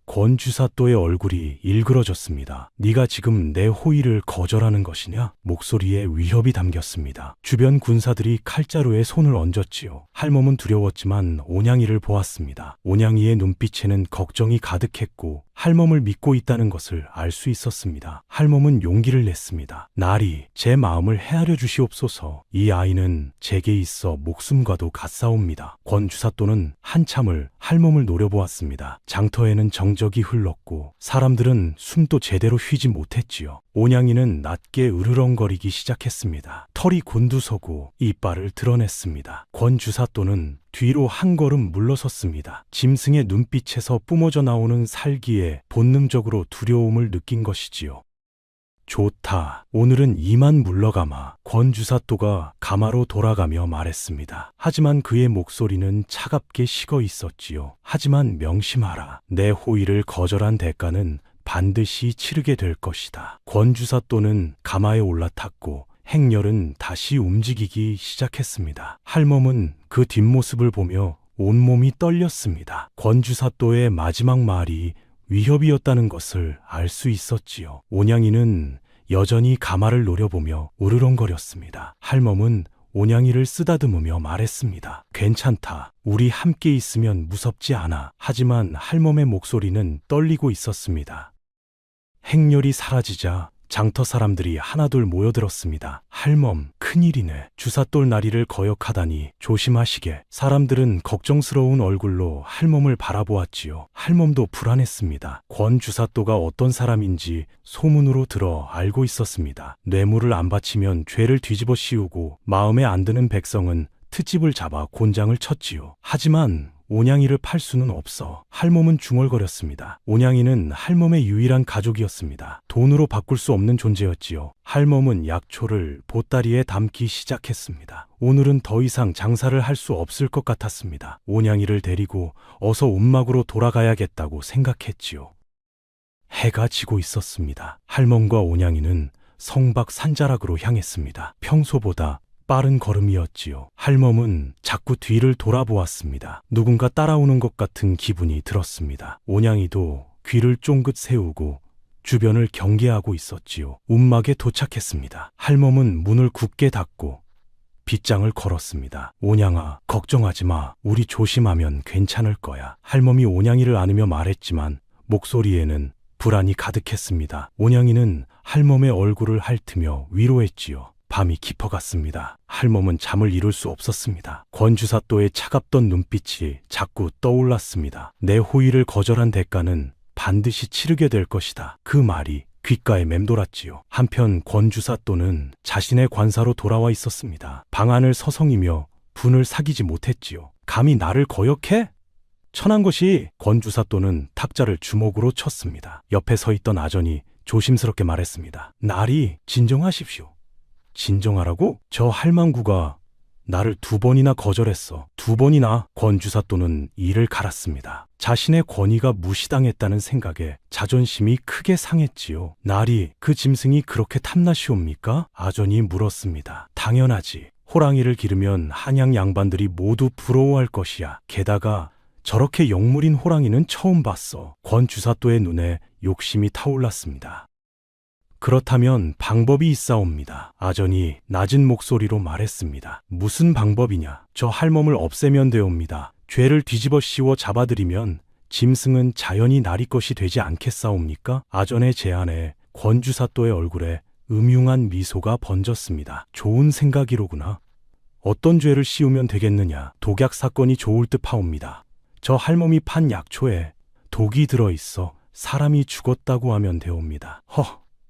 권주사또의 얼굴이 일그러졌습니다. 네가 지금 내 호의를 거절하는 것이냐? 목소리에 위협이 담겼습니다. 주변 군사들이 칼자루에 손을 얹었지요. 할멈은 두려웠지만 온양이를 보았습니다. 온양이의 눈빛에는 걱정이 가득했고 할멈을 믿고 있다는 것을 알 수 있었습니다. 할멈은 용기를 냈습니다. 나리, 제 마음을 헤아려 주시옵소서. 이 아이는 제게 있어 목숨과도 같사옵니다. 권주사또는 한참을 할멈을 노려보았습니다. 장터에는 정적이 흘렀고 사람들은 숨도 제대로 쉬지 못했지요. 온양이는 낮게 으르렁거리기 시작했습니다. 털이 곤두서고 이빨을 드러냈습니다. 권주사또는 뒤로 한 걸음 물러섰습니다. 짐승의 눈빛에서 뿜어져 나오는 살기에 본능적으로 두려움을 느낀 것이지요. 좋다. 오늘은 이만 물러가마. 권주사또가 가마로 돌아가며 말했습니다. 하지만 그의 목소리는 차갑게 식어 있었지요. 하지만 명심하라. 내 호의를 거절한 대가는 반드시 치르게 될 것이다. 권주사또는 가마에 올라탔고 행렬은 다시 움직이기 시작했습니다. 할멈은 그 뒷모습을 보며 온몸이 떨렸습니다. 권주사또의 마지막 말이 위협이었다는 것을 알 수 있었지요. 온양이는 여전히 가마를 노려보며 우르렁거렸습니다. 할멈은 온양이를 쓰다듬으며 말했습니다. 괜찮다. 우리 함께 있으면 무섭지 않아. 하지만 할멈의 목소리는 떨리고 있었습니다. 행렬이 사라지자 장터 사람들이 하나둘 모여들었습니다. 할멈, 큰일이네. 주사돌 나리를 거역하다니 조심하시게. 사람들은 걱정스러운 얼굴로 할멈을 바라보았지요. 할멈도 불안했습니다. 권 주사또가 어떤 사람인지 소문으로 들어 알고 있었습니다. 뇌물을 안 바치면 죄를 뒤집어 씌우고 마음에 안 드는 백성은 트집을 잡아 곤장을 쳤지요. 하지만 온양이를 팔 수는 없어. 할멈은 중얼거렸습니다. 온양이는 할멈의 유일한 가족이었습니다. 돈으로 바꿀 수 없는 존재였지요. 할멈은 약초를 보따리에 담기 시작했습니다. 오늘은 더 이상 장사를 할 수 없을 것 같았습니다. 온양이를 데리고 어서 움막으로 돌아가야겠다고 생각했지요. 해가 지고 있었습니다. 할멈과 온양이는 성박 산자락으로 향했습니다. 평소보다 빠른 걸음이었지요. 할멈은 자꾸 뒤를 돌아보았습니다. 누군가 따라오는 것 같은 기분이 들었습니다. 온양이도 귀를 쫑긋 세우고 주변을 경계하고 있었지요. 움막에 도착했습니다. 할멈은 문을 굳게 닫고 빗장을 걸었습니다. 온양아, 걱정하지 마. 우리 조심하면 괜찮을 거야. 할멈이 온양이를 안으며 말했지만 목소리에는 불안이 가득했습니다. 온양이는 할멈의 얼굴을 핥으며 위로했지요. 밤이 깊어갔습니다. 할멈은 잠을 이룰 수 없었습니다. 권주사또의 차갑던 눈빛이 자꾸 떠올랐습니다. 내 호의를 거절한 대가는 반드시 치르게 될 것이다. 그 말이 귓가에 맴돌았지요. 한편 권주사또는 자신의 관사로 돌아와 있었습니다. 방안을 서성이며 분을 사귀지 못했지요. 감히 나를 거역해? 천한 것이. 권주사또는 탁자를 주먹으로 쳤습니다. 옆에 서 있던 아전이 조심스럽게 말했습니다. 나리, 진정하십시오. 진정하라고? 저 할망구가 나를 2번이나 거절했어. 2번이나. 권주사또는 이를 갈았습니다. 자신의 권위가 무시당했다는 생각에 자존심이 크게 상했지요. 나리, 그 짐승이 그렇게 탐나시옵니까? 아전이 물었습니다. 당연하지. 호랑이를 기르면 한양 양반들이 모두 부러워할 것이야. 게다가 저렇게 영물인 호랑이는 처음 봤어. 권주사또의 눈에 욕심이 타올랐습니다. 그렇다면 방법이 있사옵니다. 아전이 낮은 목소리로 말했습니다. 무슨 방법이냐? 저 할멈을 없애면 되옵니다. 죄를 뒤집어 씌워 잡아들이면 짐승은 자연히 나리 것이 되지 않겠사옵니까? 아전의 제안에 권주사또의 얼굴에 음흉한 미소가 번졌습니다. 좋은 생각이로구나. 어떤 죄를 씌우면 되겠느냐? 독약 사건이 좋을 듯하옵니다. 저 할멈이 판 약초에 독이 들어있어 사람이 죽었다고 하면 되옵니다.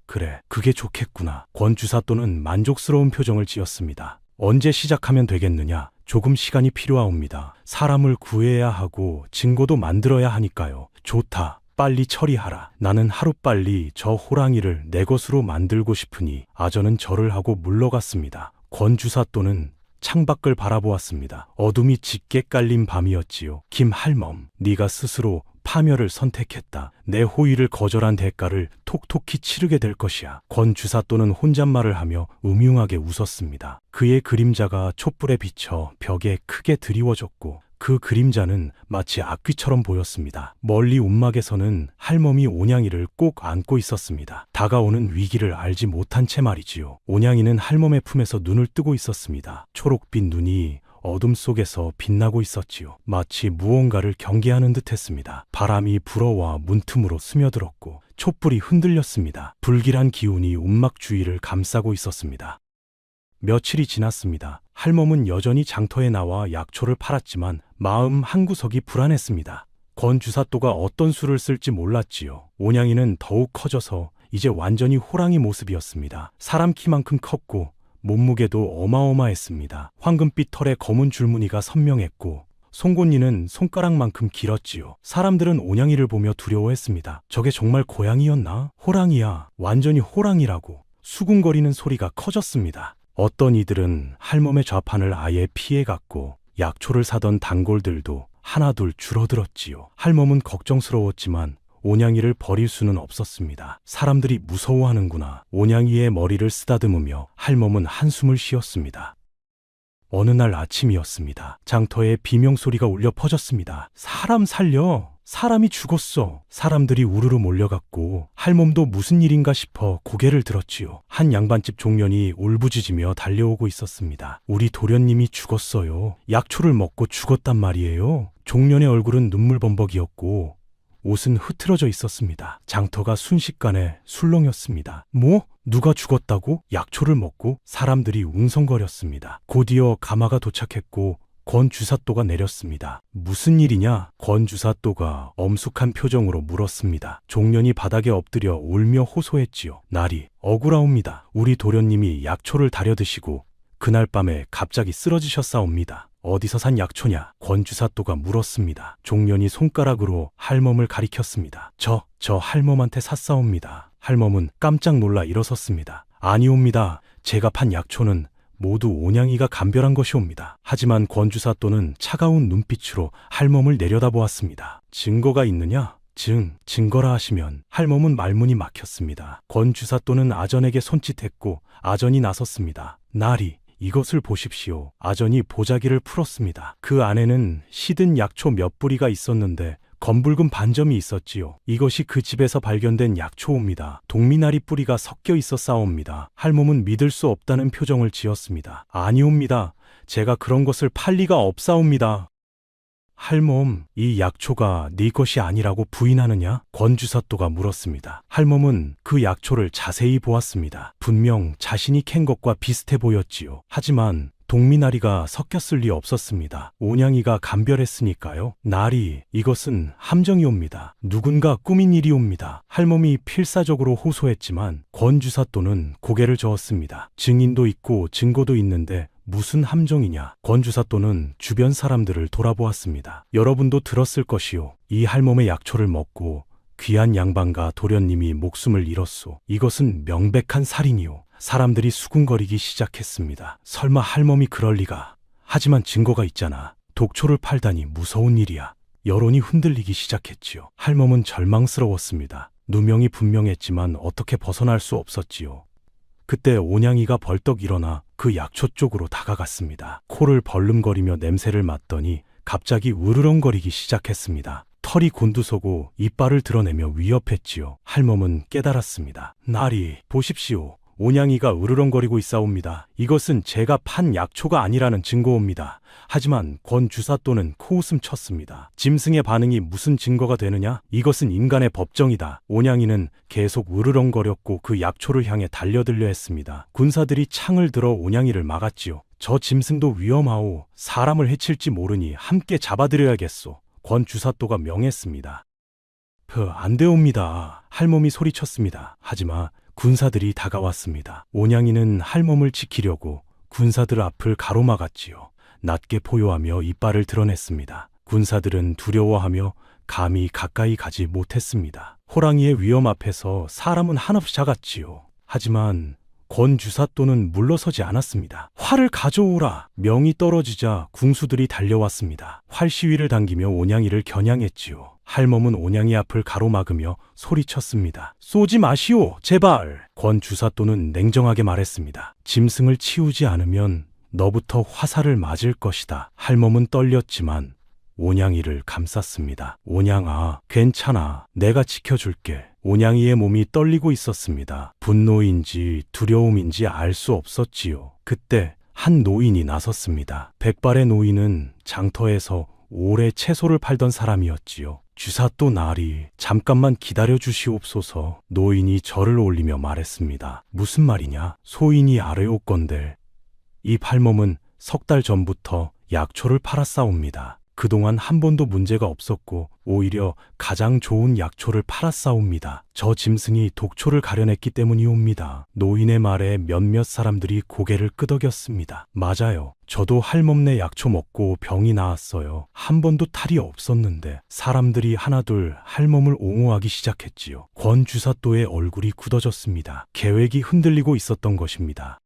그래, 그게 좋겠구나. 권 주사또는 만족스러운 표정을 지었습니다. 언제 시작하면 되겠느냐? 조금 시간이 필요하옵니다. 사람을 구해야 하고 증거도 만들어야 하니까요. 좋다. 빨리 처리하라. 나는 하루빨리 저 호랑이를 내 것으로 만들고 싶으니 아전은 절을 하고 물러갔습니다. 권 주사또는 창밖을 바라보았습니다. 어둠이 짙게 깔린 밤이었지요. 김할멈, 네가 스스로 파멸을 선택했다. 내 호의를 거절한 대가를 톡톡히 치르게 될 것이야. 권 주사또는 혼잣말을 하며 음흉하게 웃었습니다. 그의 그림자가 촛불에 비쳐 벽에 크게 드리워졌고 그 그림자는 마치 악귀처럼 보였습니다. 멀리 움막에서는 할멈이 온양이를 꼭 안고 있었습니다. 다가오는 위기를 알지 못한 채 말이지요. 온양이는 할멈의 품에서 눈을 뜨고 있었습니다. 초록빛 눈이 어둠 속에서 빛나고 있었지요. 마치 무언가를 경계하는 듯 했습니다. 바람이 불어와 문틈으로 스며들었고 촛불이 흔들렸습니다. 불길한 기운이 움막 주위를 감싸고 있었습니다. 며칠이 지났습니다. 할멈은 여전히 장터에 나와 약초를 팔았지만 마음 한구석이 불안했습니다. 권 주사또가 어떤 수를 쓸지 몰랐지요. 온양이는 더욱 커져서 이제 완전히 호랑이 모습이었습니다. 사람 키만큼 컸고 몸무게도 어마어마했습니다. 황금빛 털에 검은 줄무늬가 선명했고 송곳니는 손가락만큼 길었지요. 사람들은 온양이를 보며 두려워했습니다. 저게 정말 고양이였나? 호랑이야. 완전히 호랑이라고. 수군거리는 소리가 커졌습니다. 어떤 이들은 할멈의 좌판을 아예 피해갔고 약초를 사던 단골들도 하나둘 줄어들었지요. 할멈은 걱정스러웠지만 온양이를 버릴 수는 없었습니다. 사람들이 무서워하는구나. 온양이의 머리를 쓰다듬으며 할멈은 한숨을 쉬었습니다. 어느 날 아침이었습니다. 장터에 비명소리가 울려 퍼졌습니다. 사람 살려! 사람이 죽었어. 사람들이 우르르 몰려갔고 할멈도 무슨 일인가 싶어 고개를 들었지요. 한 양반집 종년이 울부짖으며 달려오고 있었습니다. 우리 도련님이 죽었어요. 약초를 먹고 죽었단 말이에요. 종년의 얼굴은 눈물범벅이었고 옷은 흐트러져 있었습니다. 장터가 순식간에 술렁였습니다. 뭐? 누가 죽었다고? 약초를 먹고? 사람들이 웅성거렸습니다. 곧이어 가마가 도착했고 권 주사또가 내렸습니다. 무슨 일이냐? 권 주사또가 엄숙한 표정으로 물었습니다. 종년이 바닥에 엎드려 울며 호소했지요. 날이 억울하옵니다. 우리 도련님이 약초를 다려 드시고 그날 밤에 갑자기 쓰러지셨사옵니다. 어디서 산 약초냐? 권 주사또가 물었습니다. 종년이 손가락으로 할멈을 가리켰습니다. 저 할멈한테 샀사옵니다. 할멈은 깜짝 놀라 일어섰습니다. 아니옵니다. 제가 판 약초는 모두 온양이가 감별한 것이옵니다. 하지만 권 주사또는 차가운 눈빛으로 할멈을 내려다보았습니다. 증거가 있느냐? 증거라 하시면 할멈은 말문이 막혔습니다. 권 주사또는 아전에게 손짓했고 아전이 나섰습니다. 나리, 이것을 보십시오. 아전이 보자기를 풀었습니다. 그 안에는 시든 약초 몇 뿌리가 있었는데 검붉은 반점이 있었지요. 이것이 그 집에서 발견된 약초옵니다. 동미나리 뿌리가 섞여 있었사옵니다. 할멈은 믿을 수 없다는 표정을 지었습니다. 아니옵니다. 제가 그런 것을 팔 리가 없사옵니다. 할멈, 이 약초가 네 것이 아니라고 부인하느냐? 권 주사또가 물었습니다. 할멈은 그 약초를 자세히 보았습니다. 분명 자신이 캔 것과 비슷해 보였지요. 하지만 동미나리가 섞였을 리 없었습니다. 온양이가 감별했으니까요. 나리, 이것은 함정이옵니다. 누군가 꾸민 일이옵니다. 할멈이 필사적으로 호소했지만 권 주사또는 고개를 저었습니다. 증인도 있고 증거도 있는데 무슨 함정이냐? 권 주사또는 주변 사람들을 돌아보았습니다. 여러분도 들었을 것이요. 이 할멈의 약초를 먹고 귀한 양반과 도련님이 목숨을 잃었소. 이것은 명백한 살인이요. 사람들이 수군거리기 시작했습니다. 설마 할멈이 그럴 리가. 하지만 증거가 있잖아. 독초를 팔다니 무서운 일이야. 여론이 흔들리기 시작했지요. 할멈은 절망스러웠습니다. 누명이 분명했지만 어떻게 벗어날 수 없었지요. 그때 온양이가 벌떡 일어나 그 약초 쪽으로 다가갔습니다. 코를 벌름거리며 냄새를 맡더니 갑자기 으르렁거리기 시작했습니다. 털이 곤두서고 이빨을 드러내며 위협했지요. 할멈은 깨달았습니다. 나리, 보십시오. 온양이가 으르렁거리고 있사옵니다. 이것은 제가 판 약초가 아니라는 증거옵니다. 하지만 권 주사또는 코웃음 쳤습니다. 짐승의 반응이 무슨 증거가 되느냐? 이것은 인간의 법정이다. 온양이는 계속 으르렁거렸고 그 약초를 향해 달려들려 했습니다. 군사들이 창을 들어 온양이를 막았지요. 저 짐승도 위험하오. 사람을 해칠지 모르니 함께 잡아들여야겠소. 권 주사또가 명했습니다. 안 되옵니다. 할멈이 소리쳤습니다. 하지만 군사들이 다가왔습니다. 온양이는 할멈을 지키려고 군사들 앞을 가로막았지요. 낮게 포효하며 이빨을 드러냈습니다. 군사들은 두려워하며 감히 가까이 가지 못했습니다. 호랑이의 위험 앞에서 사람은 한없이 작았지요. 하지만 권 주사또는 물러서지 않았습니다. 활을 가져오라! 명이 떨어지자 궁수들이 달려왔습니다. 활 시위를 당기며 온양이를 겨냥했지요. 할멈은 온양이 앞을 가로막으며 소리쳤습니다. 쏘지 마시오, 제발! 권 주사또는 냉정하게 말했습니다. 짐승을 치우지 않으면 너부터 화살을 맞을 것이다. 할멈은 떨렸지만 온양이를 감쌌습니다. 온양아, 괜찮아. 내가 지켜줄게. 온양이의 몸이 떨리고 있었습니다. 분노인지 두려움인지 알 수 없었지요. 그때 한 노인이 나섰습니다. 백발의 노인은 장터에서 오래 채소를 팔던 사람이었지요. 주사또 나리, 잠깐만 기다려 주시옵소서. 노인이 절을 올리며 말했습니다. 무슨 말이냐? 소인이 아뢰옵건들. 이 할멈은 석 달 전부터 약초를 팔았사옵니다. 그동안 한 번도 문제가 없었고 오히려 가장 좋은 약초를 팔았사옵니다. 저 짐승이 독초를 가려냈기 때문이옵니다. 노인의 말에 몇몇 사람들이 고개를 끄덕였습니다. 맞아요. 저도 할멈네 약초 먹고 병이 나았어요. 한 번도 탈이 없었는데 사람들이 하나둘 할멈을 옹호하기 시작했지요. 권 주사또의 얼굴이 굳어졌습니다. 계획이 흔들리고 있었던 것입니다.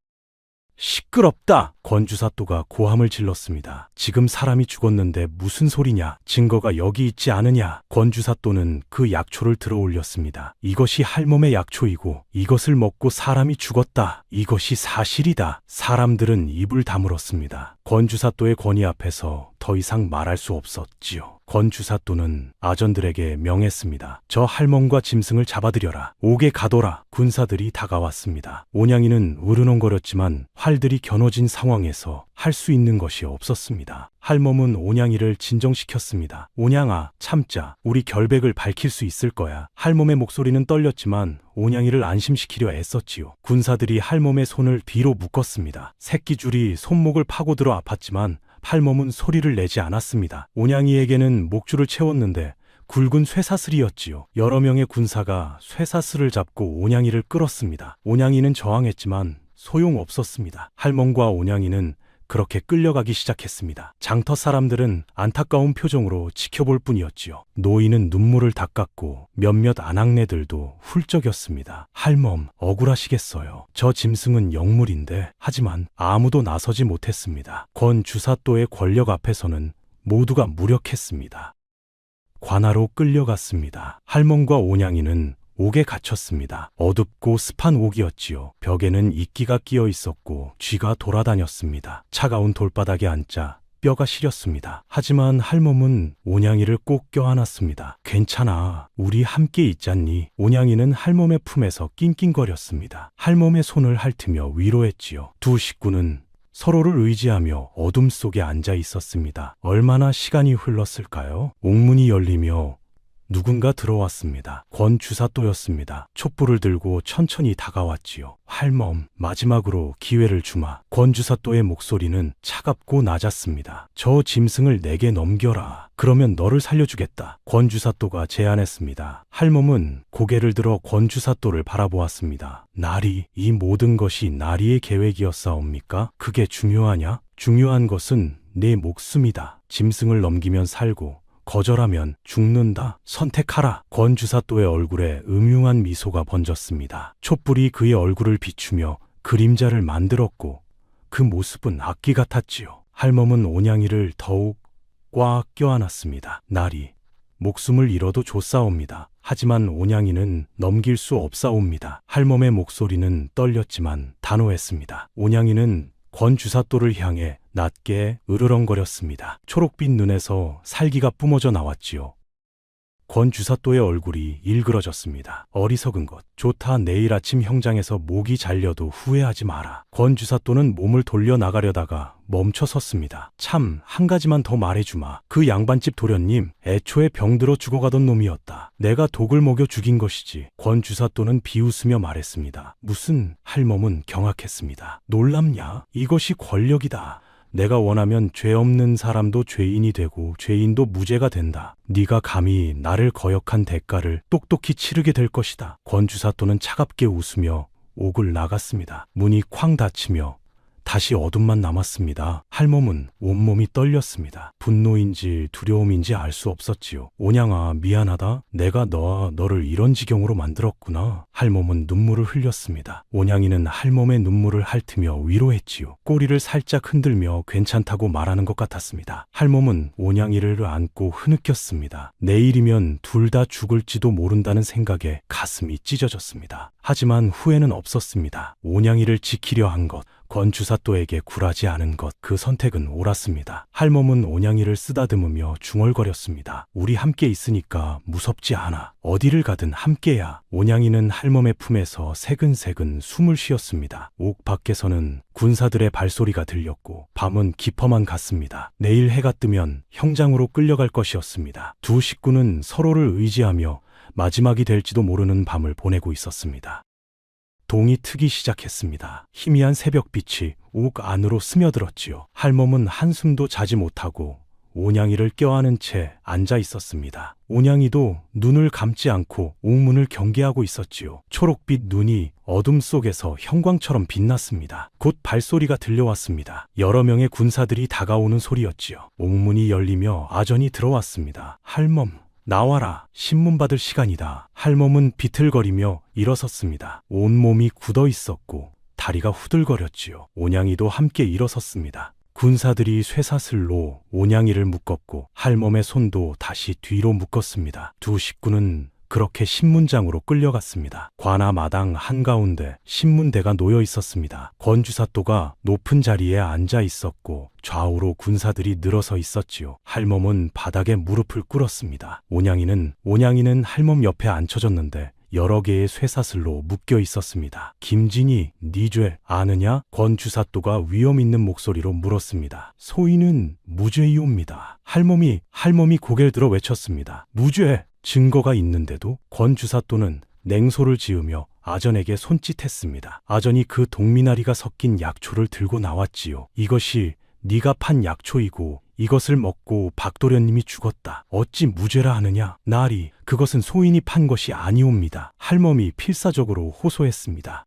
시끄럽다! 권 주사또가 고함을 질렀습니다. 지금 사람이 죽었는데 무슨 소리냐? 증거가 여기 있지 않으냐? 권 주사또는 그 약초를 들어 올렸습니다. 이것이 할멈의 약초이고 이것을 먹고 사람이 죽었다. 이것이 사실이다. 사람들은 입을 다물었습니다. 권 주사또의 권위 앞에서 더 이상 말할 수 없었지요. 권 주사또는 아전들에게 명했습니다. 저 할멈과 짐승을 잡아들여라. 옥에 가둬라. 군사들이 다가왔습니다. 온양이는 으르렁거렸지만 활들이 겨눠진 상황에서 할 수 있는 것이 없었습니다. 할멈은 온양이를 진정시켰습니다. 온양아, 참자. 우리 결백을 밝힐 수 있을 거야. 할멈의 목소리는 떨렸지만 온양이를 안심시키려 애썼지요. 군사들이 할멈의 손을 뒤로 묶었습니다. 새끼줄이 손목을 파고들어 아팠지만 할멈은 소리를 내지 않았습니다. 온양이에게는 목줄을 채웠는데 굵은 쇠사슬이었지요. 여러 명의 군사가 쇠사슬을 잡고 온양이를 끌었습니다. 온양이는 저항했지만 소용없었습니다. 할멈과 온양이는 그렇게 끌려가기 시작했습니다. 장터 사람들은 안타까운 표정으로 지켜볼 뿐이었지요. 노인은 눈물을 닦았고 몇몇 아낙네들도 훌쩍였습니다. 할멈, 억울하시겠어요. 저 짐승은 영물인데 하지만 아무도 나서지 못했습니다. 권 주사또의 권력 앞에서는 모두가 무력했습니다. 관하로 끌려갔습니다. 할멈과 온양이는 옥에 갇혔습니다. 어둡고 습한 옥이었지요. 벽에는 이끼가 끼어 있었고 쥐가 돌아다녔습니다. 차가운 돌바닥에 앉자 뼈가 시렸습니다. 하지만 할멈은 온양이를 꼭 껴안았습니다. 괜찮아. 우리 함께 있잖니. 온양이는 할멈의 품에서 낑낑거렸습니다. 할멈의 손을 핥으며 위로했지요. 두 식구는 서로를 의지하며 어둠 속에 앉아 있었습니다. 얼마나 시간이 흘렀을까요? 옥문이 열리며 누군가 들어왔습니다. 권 주사또였습니다. 촛불을 들고 천천히 다가왔지요. 할멈, 마지막으로 기회를 주마. 권 주사또의 목소리는 차갑고 낮았습니다. 저 짐승을 내게 넘겨라. 그러면 너를 살려주겠다. 권 주사또가 제안했습니다. 할멈은 고개를 들어 권 주사또를 바라보았습니다. 나리, 이 모든 것이 나리의 계획이었사옵니까? 그게 중요하냐? 중요한 것은 내 목숨이다. 짐승을 넘기면 살고 거절하면 죽는다. 선택하라. 권 주사또의 얼굴에 음흉한 미소가 번졌습니다. 촛불이 그의 얼굴을 비추며 그림자를 만들었고 그 모습은 악기 같았지요. 할멈은 온양이를 더욱 꽉 껴안았습니다. 나리, 목숨을 잃어도 좋사옵니다. 하지만 온양이는 넘길 수 없사옵니다. 할멈의 목소리는 떨렸지만 단호했습니다. 온양이는 권 주사또를 향해 낮게 으르렁거렸습니다. 초록빛 눈에서 살기가 뿜어져 나왔지요. 권 주사또의 얼굴이 일그러졌습니다. 어리석은 것. 좋다. 내일 아침 형장에서 목이 잘려도 후회하지 마라. 권 주사또는 몸을 돌려 나가려다가 멈춰 섰습니다. 참, 한 가지만 더 말해주마. 그 양반집 도련님, 애초에 병들어 죽어가던 놈이었다. 내가 독을 먹여 죽인 것이지. 권 주사또는 비웃으며 말했습니다. 무슨? 할멈은 경악했습니다. 놀랍냐? 이것이 권력이다. 내가 원하면 죄 없는 사람도 죄인이 되고 죄인도 무죄가 된다. 네가 감히 나를 거역한 대가를 똑똑히 치르게 될 것이다. 권주사또는 차갑게 웃으며 옥을 나갔습니다. 문이 쾅 닫히며 다시 어둠만 남았습니다. 할멈은 온몸이 떨렸습니다. 분노인지 두려움인지 알 수 없었지요. 온양아, 미안하다. 내가 너를 이런 지경으로 만들었구나. 할멈은 눈물을 흘렸습니다. 온양이는 할멈의 눈물을 핥으며 위로했지요. 꼬리를 살짝 흔들며 괜찮다고 말하는 것 같았습니다. 할멈은 온양이를 안고 흐느꼈습니다. 내일이면 둘 다 죽을지도 모른다는 생각에 가슴이 찢어졌습니다. 하지만 후회는 없었습니다. 온양이를 지키려 한 것, 권주사또에게 굴하지 않은 것, 그 선택은 옳았습니다. 할멈은 온양이를 쓰다듬으며 중얼거렸습니다. 우리 함께 있으니까 무섭지 않아. 어디를 가든 함께야. 온양이는 할멈의 품에서 새근새근 숨을 쉬었습니다. 옥 밖에서는 군사들의 발소리가 들렸고 밤은 깊어만 갔습니다. 내일 해가 뜨면 형장으로 끌려갈 것이었습니다. 두 식구는 서로를 의지하며 마지막이 될지도 모르는 밤을 보내고 있었습니다. 동이 트기 시작했습니다. 희미한 새벽빛이 옥 안으로 스며들었지요. 할멈은 한숨도 자지 못하고 온양이를 껴안은 채 앉아 있었습니다. 온양이도 눈을 감지 않고 옥문을 경계하고 있었지요. 초록빛 눈이 어둠 속에서 형광처럼 빛났습니다. 곧 발소리가 들려왔습니다. 여러 명의 군사들이 다가오는 소리였지요. 옥문이 열리며 아전이 들어왔습니다. 할멈, 나와라. 신문 받을 시간이다. 할멈은 비틀거리며 일어섰습니다. 온몸이 굳어 있었고 다리가 후들거렸지요. 온양이도 함께 일어섰습니다. 군사들이 쇠사슬로 온양이를 묶었고 할멈의 손도 다시 뒤로 묶었습니다. 두 식구는 그렇게 신문장으로 끌려갔습니다. 관아 마당 한가운데 신문대가 놓여 있었습니다. 권주사또가 높은 자리에 앉아 있었고 좌우로 군사들이 늘어서 있었지요. 할멈은 바닥에 무릎을 꿇었습니다. 온양이는 할멈 옆에 앉혀졌는데 여러 개의 쇠사슬로 묶여 있었습니다. 김진이, 네 죄 아느냐? 권주사또가 위험 있는 목소리로 물었습니다. 소인은 무죄이옵니다. 할멈이 고개를 들어 외쳤습니다. 무죄! 증거가 있는데도? 권주사또는 냉소를 지으며 아전에게 손짓했습니다. 아전이 그 동미나리가 섞인 약초를 들고 나왔지요. 이것이 네가 판 약초이고 이것을 먹고 박도련님이 죽었다. 어찌 무죄라 하느냐? 나리, 그것은 소인이 판 것이 아니옵니다. 할멈이 필사적으로 호소했습니다.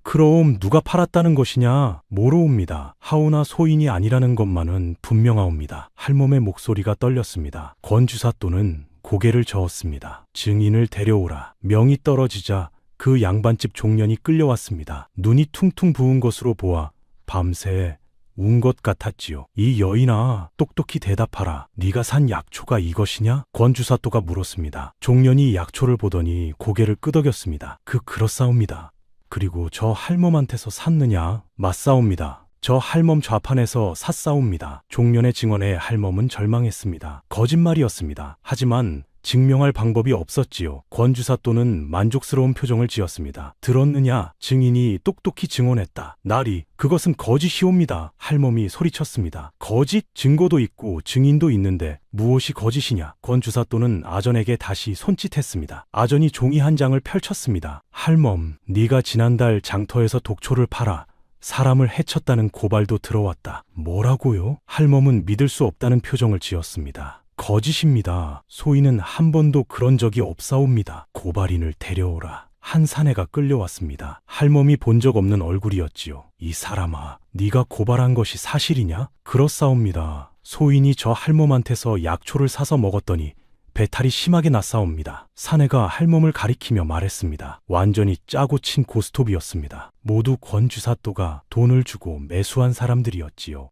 그럼 누가 팔았다는 것이냐? 모르옵니다. 하오나 소인이 아니라는 것만은 분명하옵니다. 할멈의 목소리가 떨렸습니다. 권주사또는 고개를 저었습니다. 증인을 데려오라. 명이 떨어지자 그 양반집 종년이 끌려왔습니다. 눈이 퉁퉁 부은 것으로 보아 밤새 운 것 같았지요. 이 여인아, 똑똑히 대답하라. 네가 산 약초가 이것이냐? 권주사또가 물었습니다. 종년이 약초를 보더니 고개를 끄덕였습니다. 그렇사옵니다. 그리고 저 할멈한테서 샀느냐? 맞사옵니다. 저 할멈 좌판에서 샀사옵니다. 종년의 증언에 할멈은 절망했습니다. 거짓말이었습니다. 하지만 증명할 방법이 없었지요. 권주사또는 만족스러운 표정을 지었습니다. 들었느냐? 증인이 똑똑히 증언했다. 나리, 그것은 거짓이옵니다. 할멈이 소리쳤습니다. 거짓? 증거도 있고 증인도 있는데 무엇이 거짓이냐? 권주사또는 아전에게 다시 손짓했습니다. 아전이 종이 한 장을 펼쳤습니다. 할멈, 네가 지난달 장터에서 독초를 팔아 사람을 해쳤다는 고발도 들어왔다. 뭐라고요? 할멈은 믿을 수 없다는 표정을 지었습니다. 거짓입니다. 소인은 한 번도 그런 적이 없사옵니다. 고발인을 데려오라. 한 사내가 끌려왔습니다. 할멈이 본 적 없는 얼굴이었지요. 이 사람아, 네가 고발한 것이 사실이냐? 그렇사옵니다. 소인이 저 할멈한테서 약초를 사서 먹었더니 배탈이 심하게 났사옵니다. 사내가 할멈을 가리키며 말했습니다. 완전히 짜고 친 고스톱이었습니다. 모두 권주사또가 돈을 주고 매수한 사람들이었지요.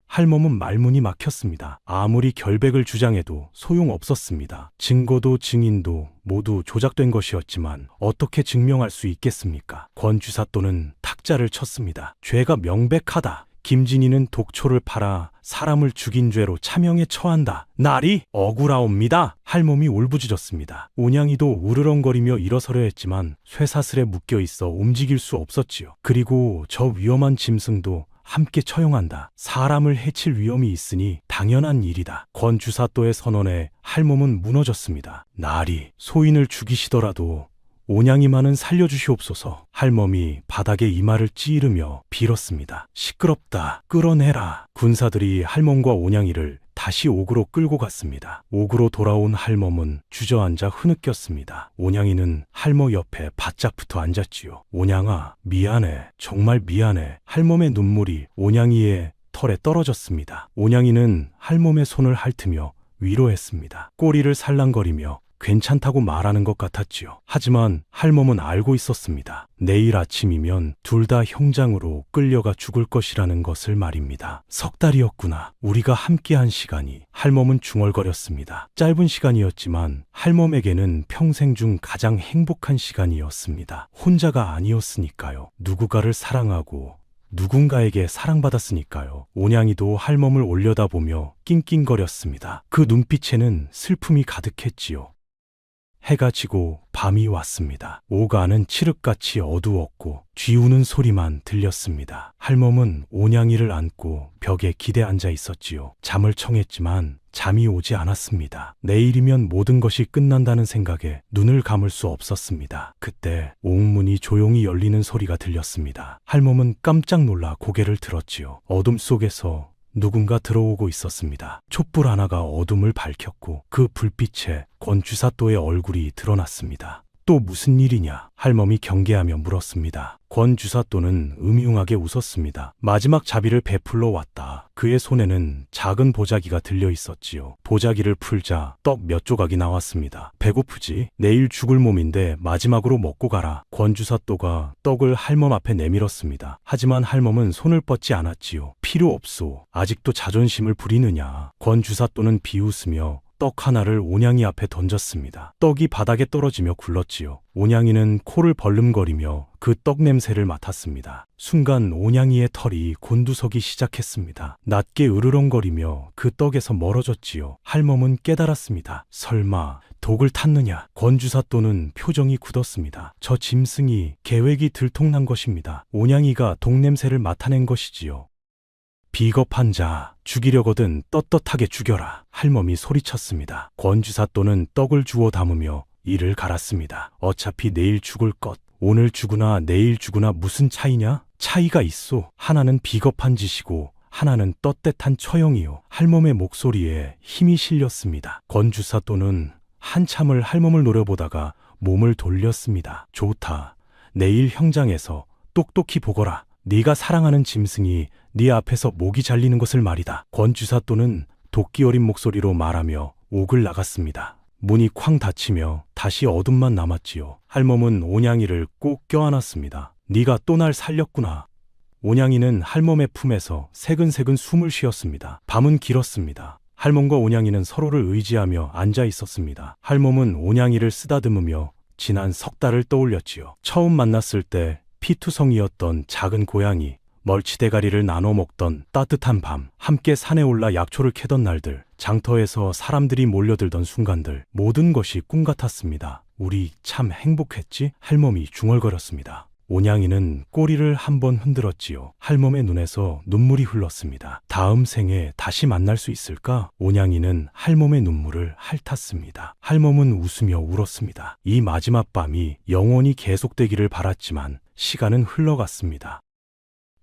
할멈은 말문이 막혔습니다. 아무리 결백을 주장해도 소용없었습니다. 증거도 증인도 모두 조작된 것이었지만 어떻게 증명할 수 있겠습니까? 권주사또는 탁자를 쳤습니다. 죄가 명백하다. 김진이는 독초를 팔아 사람을 죽인 죄로 차명에 처한다. 나리 억울하옵니다. 할멈이 울부짖었습니다. 온양이도 우르렁거리며 일어서려 했지만 쇠사슬에 묶여 있어 움직일 수 없었지요. 그리고 저 위험한 짐승도 함께 처형한다. 사람을 해칠 위험이 있으니 당연한 일이다. 권주사또의 선언에 할멈은 무너졌습니다. 나리, 소인을 죽이시더라도 온양이만은 살려주시옵소서. 할멈이 바닥에 이마를 찌르며 빌었습니다. 시끄럽다. 끌어내라. 군사들이 할멈과 온양이를 다시 옥으로 끌고 갔습니다. 옥으로 돌아온 할멈은 주저앉아 흐느꼈습니다. 온양이는 할머 옆에 바짝 붙어 앉았지요. 온양아, 미안해. 정말 미안해. 할멈의 눈물이 온양이의 털에 떨어졌습니다. 온양이는 할멈의 손을 핥으며 위로했습니다. 꼬리를 살랑거리며 괜찮다고 말하는 것 같았지요. 하지만 할멈은 알고 있었습니다. 내일 아침이면 둘 다 형장으로 끌려가 죽을 것이라는 것을 말입니다. 석 달이었구나. 우리가 함께한 시간이. 할멈은 중얼거렸습니다. 짧은 시간이었지만 할멈에게는 평생 중 가장 행복한 시간이었습니다. 혼자가 아니었으니까요. 누군가를 사랑하고 누군가에게 사랑받았으니까요. 온양이도 할멈을 올려다보며 낑낑거렸습니다. 그 눈빛에는 슬픔이 가득했지요. 해가 지고 밤이 왔습니다. 옥 안은 칠흑같이 어두웠고 쥐우는 소리만 들렸습니다. 할멈은 온양이를 안고 벽에 기대 앉아 있었지요. 잠을 청했지만 잠이 오지 않았습니다. 내일이면 모든 것이 끝난다는 생각에 눈을 감을 수 없었습니다. 그때 옥문이 조용히 열리는 소리가 들렸습니다. 할멈은 깜짝 놀라 고개를 들었지요. 어둠 속에서 누군가 들어오고 있었습니다. 촛불 하나가 어둠을 밝혔고 그 불빛에 권주사또의 얼굴이 드러났습니다. 또 무슨 일이냐? 할멈이 경계하며 물었습니다. 권주사또는 음흉하게 웃었습니다. 마지막 자비를 베풀러 왔다. 그의 손에는 작은 보자기가 들려 있었지요. 보자기를 풀자 떡 몇 조각이 나왔습니다. 배고프지? 내일 죽을 몸인데 마지막으로 먹고 가라. 권주사또가 떡을 할멈 앞에 내밀었습니다. 하지만 할멈은 손을 뻗지 않았지요. 필요 없소. 아직도 자존심을 부리느냐. 권주사또는 비웃으며 떡 하나를 온양이 앞에 던졌습니다. 떡이 바닥에 떨어지며 굴렀지요. 온양이는 코를 벌름거리며 그 떡 냄새를 맡았습니다. 순간 온양이의 털이 곤두서기 시작했습니다. 낮게 으르렁거리며 그 떡에서 멀어졌지요. 할멈은 깨달았습니다. 설마 독을 탔느냐? 권주사또는 표정이 굳었습니다. 저 짐승이 계획이 들통난 것입니다. 온양이가 독 냄새를 맡아낸 것이지요. 비겁한 자, 죽이려거든 떳떳하게 죽여라. 할멈이 소리쳤습니다. 권주사또는 떡을 주워 담으며 이를 갈았습니다. 어차피 내일 죽을 것. 오늘 죽으나 내일 죽으나 무슨 차이냐? 차이가 있소. 하나는 비겁한 짓이고 하나는 떳떳한 처형이요. 할멈의 목소리에 힘이 실렸습니다. 권주사또는 한참을 할멈을 노려보다가 몸을 돌렸습니다. 좋다. 내일 형장에서 똑똑히 보거라. 네가 사랑하는 짐승이 네 앞에서 목이 잘리는 것을 말이다. 권주사또는 도끼 어린 목소리로 말하며 옥을 나갔습니다. 문이 쾅 닫히며 다시 어둠만 남았지요. 할멈은 온양이를 꼭 껴안았습니다. 네가 또 날 살렸구나. 온양이는 할멈의 품에서 새근새근 숨을 쉬었습니다. 밤은 길었습니다. 할멈과 온양이는 서로를 의지하며 앉아 있었습니다. 할멈은 온양이를 쓰다듬으며 지난 석 달을 떠올렸지요. 처음 만났을 때 피투성이었던 작은 고양이, 멀치대가리를 나눠 먹던 따뜻한 밤, 함께 산에 올라 약초를 캐던 날들, 장터에서 사람들이 몰려들던 순간들, 모든 것이 꿈 같았습니다. 우리 참 행복했지? 할멈이 중얼거렸습니다. 온양이는 꼬리를 한번 흔들었지요. 할멈의 눈에서 눈물이 흘렀습니다. 다음 생에 다시 만날 수 있을까? 온양이는 할멈의 눈물을 핥았습니다. 할멈은 웃으며 울었습니다. 이 마지막 밤이 영원히 계속되기를 바랐지만 시간은 흘러갔습니다.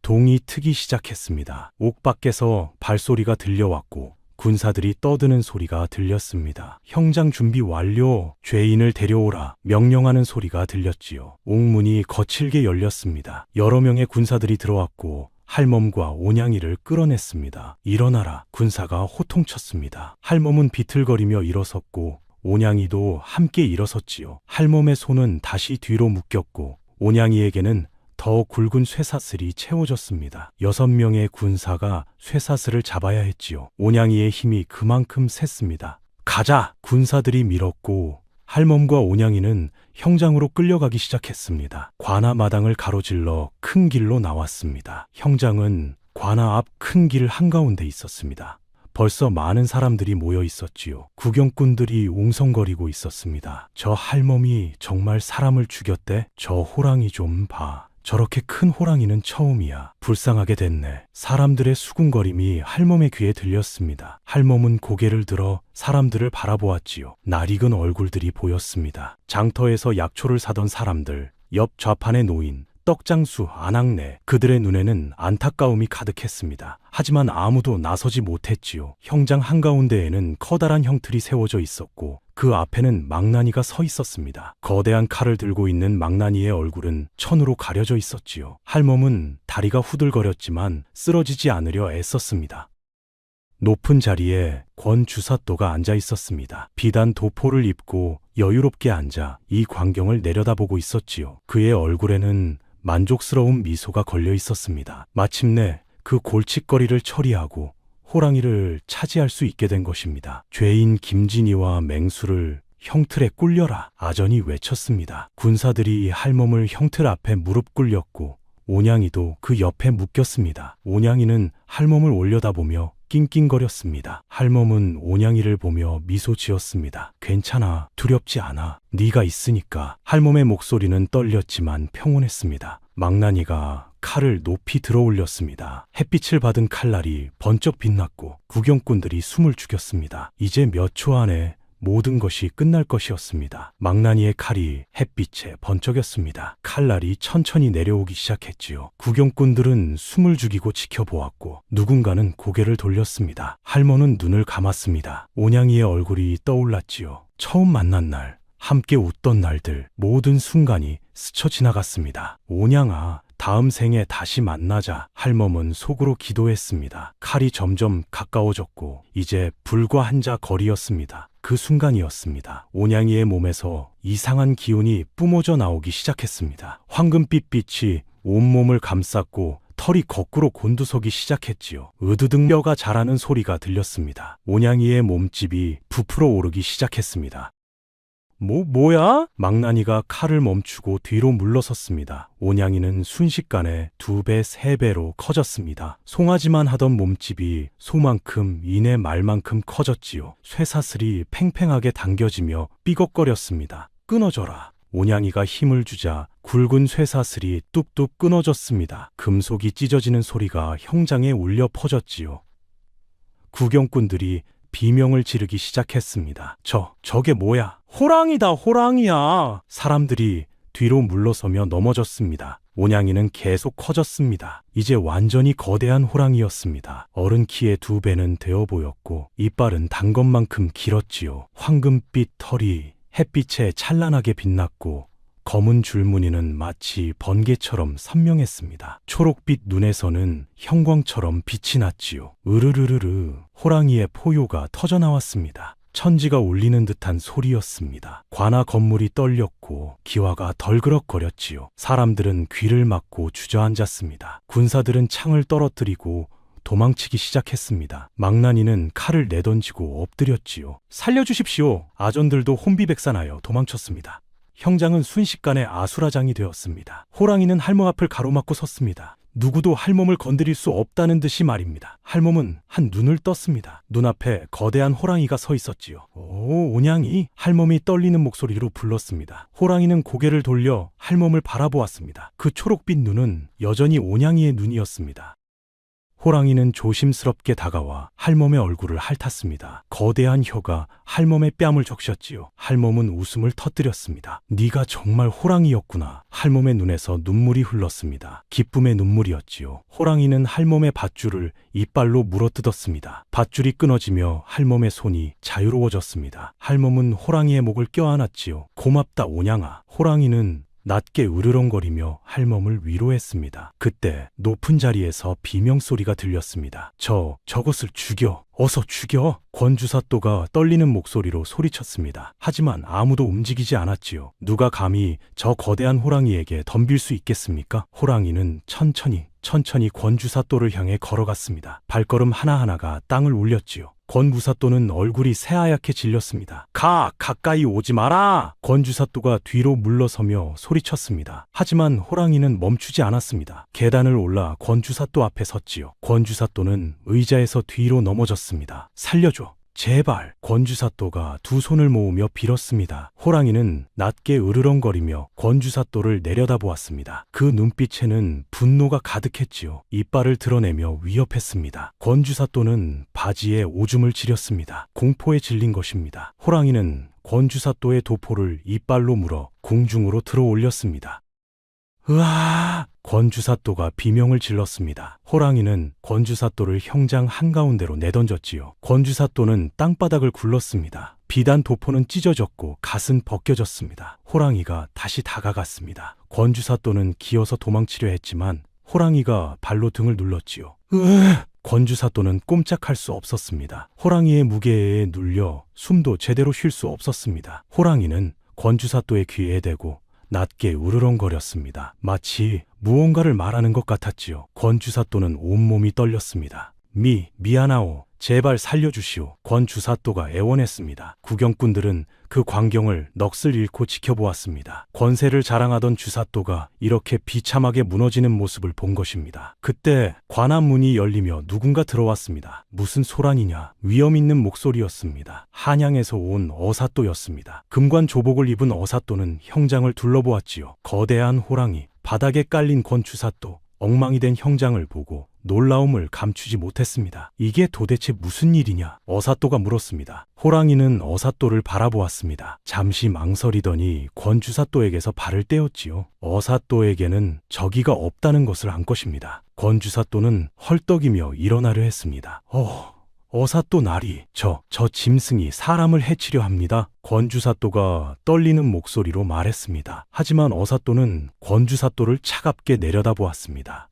동이 트기 시작했습니다. 옥 밖에서 발소리가 들려왔고 군사들이 떠드는 소리가 들렸습니다. 형장 준비 완료. 죄인을 데려오라. 명령하는 소리가 들렸지요. 옥문이 거칠게 열렸습니다. 여러 명의 군사들이 들어왔고 할멈과 온양이를 끌어냈습니다. 일어나라. 군사가 호통쳤습니다. 할멈은 비틀거리며 일어섰고 온양이도 함께 일어섰지요. 할멈의 손은 다시 뒤로 묶였고 온양이에게는 더 굵은 쇠사슬이 채워졌습니다. 6명의 군사가 쇠사슬을 잡아야 했지요. 온양이의 힘이 그만큼 셌습니다. 가자! 군사들이 밀었고 할멈과 온양이는 형장으로 끌려가기 시작했습니다. 관아 마당을 가로질러 큰 길로 나왔습니다. 형장은 관아 앞 큰 길 한가운데 있었습니다. 벌써 많은 사람들이 모여 있었지요. 구경꾼들이 웅성거리고 있었습니다. 저 할멈이 정말 사람을 죽였대? 저 호랑이 좀 봐. 저렇게 큰 호랑이는 처음이야. 불쌍하게 됐네. 사람들의 수군거림이 할멈의 귀에 들렸습니다. 할멈은 고개를 들어 사람들을 바라보았지요. 낯익은 얼굴들이 보였습니다. 장터에서 약초를 사던 사람들, 옆 좌판의 노인, 떡장수, 안악내, 그들의 눈에는 안타까움이 가득했습니다. 하지만 아무도 나서지 못했지요. 형장 한가운데에는 커다란 형틀이 세워져 있었고 그 앞에는 망나니가 서 있었습니다. 거대한 칼을 들고 있는 망나니의 얼굴은 천으로 가려져 있었지요. 할멈은 다리가 후들거렸지만 쓰러지지 않으려 애썼습니다. 높은 자리에 권 주사또가 앉아 있었습니다. 비단 도포를 입고 여유롭게 앉아 이 광경을 내려다보고 있었지요. 그의 얼굴에는 만족스러운 미소가 걸려 있었습니다. 마침내 그 골칫거리를 처리하고 호랑이를 차지할 수 있게 된 것입니다. 죄인 김진이와 맹수를 형틀에 꿀려라 아전이 외쳤습니다. 군사들이 할멈을 형틀 앞에 무릎 꿇렸고 온양이도 그 옆에 묶였습니다. 온양이는 할멈을 올려다보며 낑낑거렸습니다. 할멈은 온양이를 보며 미소 지었습니다. 괜찮아, 두렵지 않아. 네가 있으니까. 할멈의 목소리는 떨렸지만 평온했습니다. 망나니가 칼을 높이 들어 올렸습니다. 햇빛을 받은 칼날이 번쩍 빛났고 구경꾼들이 숨을 죽였습니다. 이제 몇 초 안에 모든 것이 끝날 것이었습니다. 망나니의 칼이 햇빛에 번쩍였습니다. 칼날이 천천히 내려오기 시작했지요. 구경꾼들은 숨을 죽이고 지켜보았고 누군가는 고개를 돌렸습니다. 할멈은 눈을 감았습니다. 온양이의 얼굴이 떠올랐지요. 처음 만난 날, 함께 웃던 날들, 모든 순간이 스쳐 지나갔습니다. 온양아, 다음 생에 다시 만나자. 할멈은 속으로 기도했습니다. 칼이 점점 가까워졌고 이제 불과 한자 거리였습니다. 그 순간이었습니다. 온양이의 몸에서 이상한 기운이 뿜어져 나오기 시작했습니다. 황금빛 빛이 온몸을 감쌌고 털이 거꾸로 곤두서기 시작했지요. 으드득 뼈가 자라는 소리가 들렸습니다. 온양이의 몸집이 부풀어 오르기 시작했습니다. 뭐야? 망나니가 칼을 멈추고 뒤로 물러섰습니다. 온양이는 순식간에 2배, 3배로 커졌습니다. 송아지만 하던 몸집이 소만큼, 이내 말만큼 커졌지요. 쇠사슬이 팽팽하게 당겨지며 삐걱거렸습니다. 끊어져라. 온양이가 힘을 주자 굵은 쇠사슬이 뚝뚝 끊어졌습니다. 금속이 찢어지는 소리가 형장에 울려 퍼졌지요. 구경꾼들이 비명을 지르기 시작했습니다. 저게 뭐야? 호랑이다, 호랑이야! 사람들이 뒤로 물러서며 넘어졌습니다. 온양이는 계속 커졌습니다. 이제 완전히 거대한 호랑이였습니다. 어른 키의 2배는 되어 보였고 이빨은 단 것만큼 길었지요. 황금빛 털이 햇빛에 찬란하게 빛났고 검은 줄무늬는 마치 번개처럼 선명했습니다. 초록빛 눈에서는 형광처럼 빛이 났지요. 으르르르르 호랑이의 포효가 터져나왔습니다. 천지가 울리는 듯한 소리였습니다. 관아 건물이 떨렸고 기와가 덜그럭거렸지요. 사람들은 귀를 막고 주저앉았습니다. 군사들은 창을 떨어뜨리고 도망치기 시작했습니다. 망나니는 칼을 내던지고 엎드렸지요. 살려주십시오. 아전들도 혼비백산하여 도망쳤습니다. 형장은 순식간에 아수라장이 되었습니다. 호랑이는 할멈 앞을 가로막고 섰습니다. 누구도 할멈을 건드릴 수 없다는 듯이 말입니다. 할멈은 한 눈을 떴습니다. 눈앞에 거대한 호랑이가 서 있었지요. 오, 온양이! 할멈이 떨리는 목소리로 불렀습니다. 호랑이는 고개를 돌려 할멈을 바라보았습니다. 그 초록빛 눈은 여전히 온양이의 눈이었습니다. 호랑이는 조심스럽게 다가와 할멈의 얼굴을 핥았습니다. 거대한 혀가 할멈의 뺨을 적셨지요. 할멈은 웃음을 터뜨렸습니다. 네가 정말 호랑이였구나. 할멈의 눈에서 눈물이 흘렀습니다. 기쁨의 눈물이었지요. 호랑이는 할멈의 밧줄을 이빨로 물어뜯었습니다. 밧줄이 끊어지며 할멈의 손이 자유로워졌습니다. 할멈은 호랑이의 목을 껴안았지요. 고맙다, 온양아. 호랑이는 낮게 으르렁거리며 할멈을 위로했습니다. 그때 높은 자리에서 비명소리가 들렸습니다. 저것을 죽여! 어서 죽여! 권주사또가 떨리는 목소리로 소리쳤습니다. 하지만 아무도 움직이지 않았지요. 누가 감히 저 거대한 호랑이에게 덤빌 수 있겠습니까? 호랑이는 천천히 권주사또를 향해 걸어갔습니다. 발걸음 하나하나가 땅을 울렸지요. 권무사또는 얼굴이 새하얗게 질렸습니다. 가까이 오지 마라! 권주사또가 뒤로 물러서며 소리쳤습니다. 하지만 호랑이는 멈추지 않았습니다. 계단을 올라 권주사또 앞에 섰지요. 권주사또는 의자에서 뒤로 넘어졌습니다. 살려줘! 제발. 권주사또가 두 손을 모으며 빌었습니다. 호랑이는 낮게 으르렁거리며 권주사또를 내려다보았습니다. 그 눈빛에는 분노가 가득했지요. 이빨을 드러내며 위협했습니다. 권주사또는 바지에 오줌을 지렸습니다. 공포에 질린 것입니다. 호랑이는 권주사또의 도포를 이빨로 물어 궁중으로 들어 올렸습니다. 으아! 권주사또가 비명을 질렀습니다. 호랑이는 권주사또를 형장 한가운데로 내던졌지요. 권주사또는 땅바닥을 굴렀습니다. 비단 도포는 찢어졌고 갓은 벗겨졌습니다. 호랑이가 다시 다가갔습니다. 권주사또는 기어서 도망치려 했지만 호랑이가 발로 등을 눌렀지요. 권주사또는 꼼짝할 수 없었습니다. 호랑이의 무게에 눌려 숨도 제대로 쉴 수 없었습니다. 호랑이는 권주사또의 귀에 대고 낮게 으르렁거렸습니다. 마치 무언가를 말하는 것 같았지요. 권주사또는 온몸이 떨렸습니다. 미안하오. 제발 살려주시오. 권주사또가 애원했습니다. 구경꾼들은 그 광경을 넋을 잃고 지켜보았습니다. 권세를 자랑하던 주사또가 이렇게 비참하게 무너지는 모습을 본 것입니다. 그때 관한 문이 열리며 누군가 들어왔습니다. 무슨 소란이냐? 위험 있는 목소리였습니다. 한양에서 온 어사또였습니다. 금관 조복을 입은 어사또는 형장을 둘러보았지요. 거대한 호랑이, 바닥에 깔린 권주사또, 엉망이 된 형장을 보고 놀라움을 감추지 못했습니다. 이게 도대체 무슨 일이냐? 어사또가 물었습니다. 호랑이는 어사또를 바라보았습니다. 잠시 망설이더니 권주사또에게서 발을 떼었지요. 어사또에게는 적의가 없다는 것을 안 것입니다. 권주사또는 헐떡이며 일어나려 했습니다. 어사또 나리, 저 짐승이 사람을 해치려 합니다. 권주사또가 떨리는 목소리로 말했습니다. 하지만 어사또는 권주사또를 차갑게 내려다보았습니다.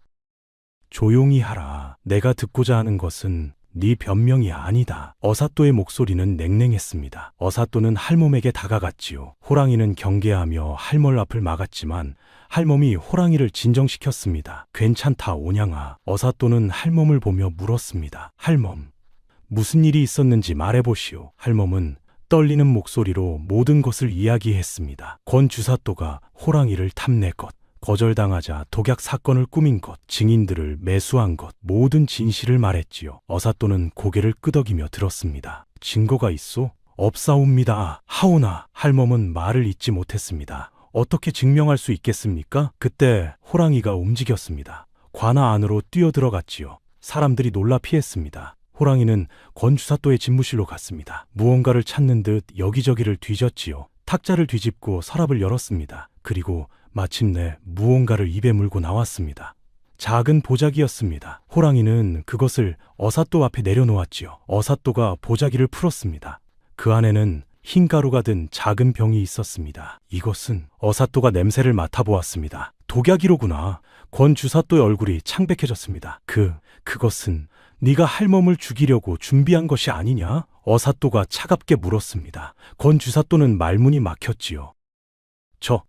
조용히 하라. 내가 듣고자 하는 것은 네 변명이 아니다. 어사또의 목소리는 냉랭했습니다. 어사또는 할멈에게 다가갔지요. 호랑이는 경계하며 할멈 앞을 막았지만 할멈이 호랑이를 진정시켰습니다. 괜찮다, 오냥아. 어사또는 할멈을 보며 물었습니다. 할멈, 무슨 일이 있었는지 말해보시오. 할멈은 떨리는 목소리로 모든 것을 이야기했습니다. 권주사또가 호랑이를 탐내 것, 거절당하자 독약 사건을 꾸민 것, 증인들을 매수한 것, 모든 진실을 말했지요. 어사또는 고개를 끄덕이며 들었습니다. 증거가 있소? 없사옵니다. 하오나. 할멈은 말을 잇지 못했습니다. 어떻게 증명할 수 있겠습니까? 그때 호랑이가 움직였습니다. 관아 안으로 뛰어들어갔지요. 사람들이 놀라 피했습니다. 호랑이는 권주사또의 집무실로 갔습니다. 무언가를 찾는 듯 여기저기를 뒤졌지요. 탁자를 뒤집고 서랍을 열었습니다. 그리고 마침내 무언가를 입에 물고 나왔습니다. 작은 보자기였습니다. 호랑이는 그것을 어사또 앞에 내려놓았지요. 어사또가 보자기를 풀었습니다. 그 안에는 흰 가루가 든 작은 병이 있었습니다. 이것은 어사또가 냄새를 맡아보았습니다. 독약이로구나. 권주사또의 얼굴이 창백해졌습니다. 그것은 네가 할멈을 죽이려고 준비한 것이 아니냐? 어사또가 차갑게 물었습니다. 권주사또는 말문이 막혔지요.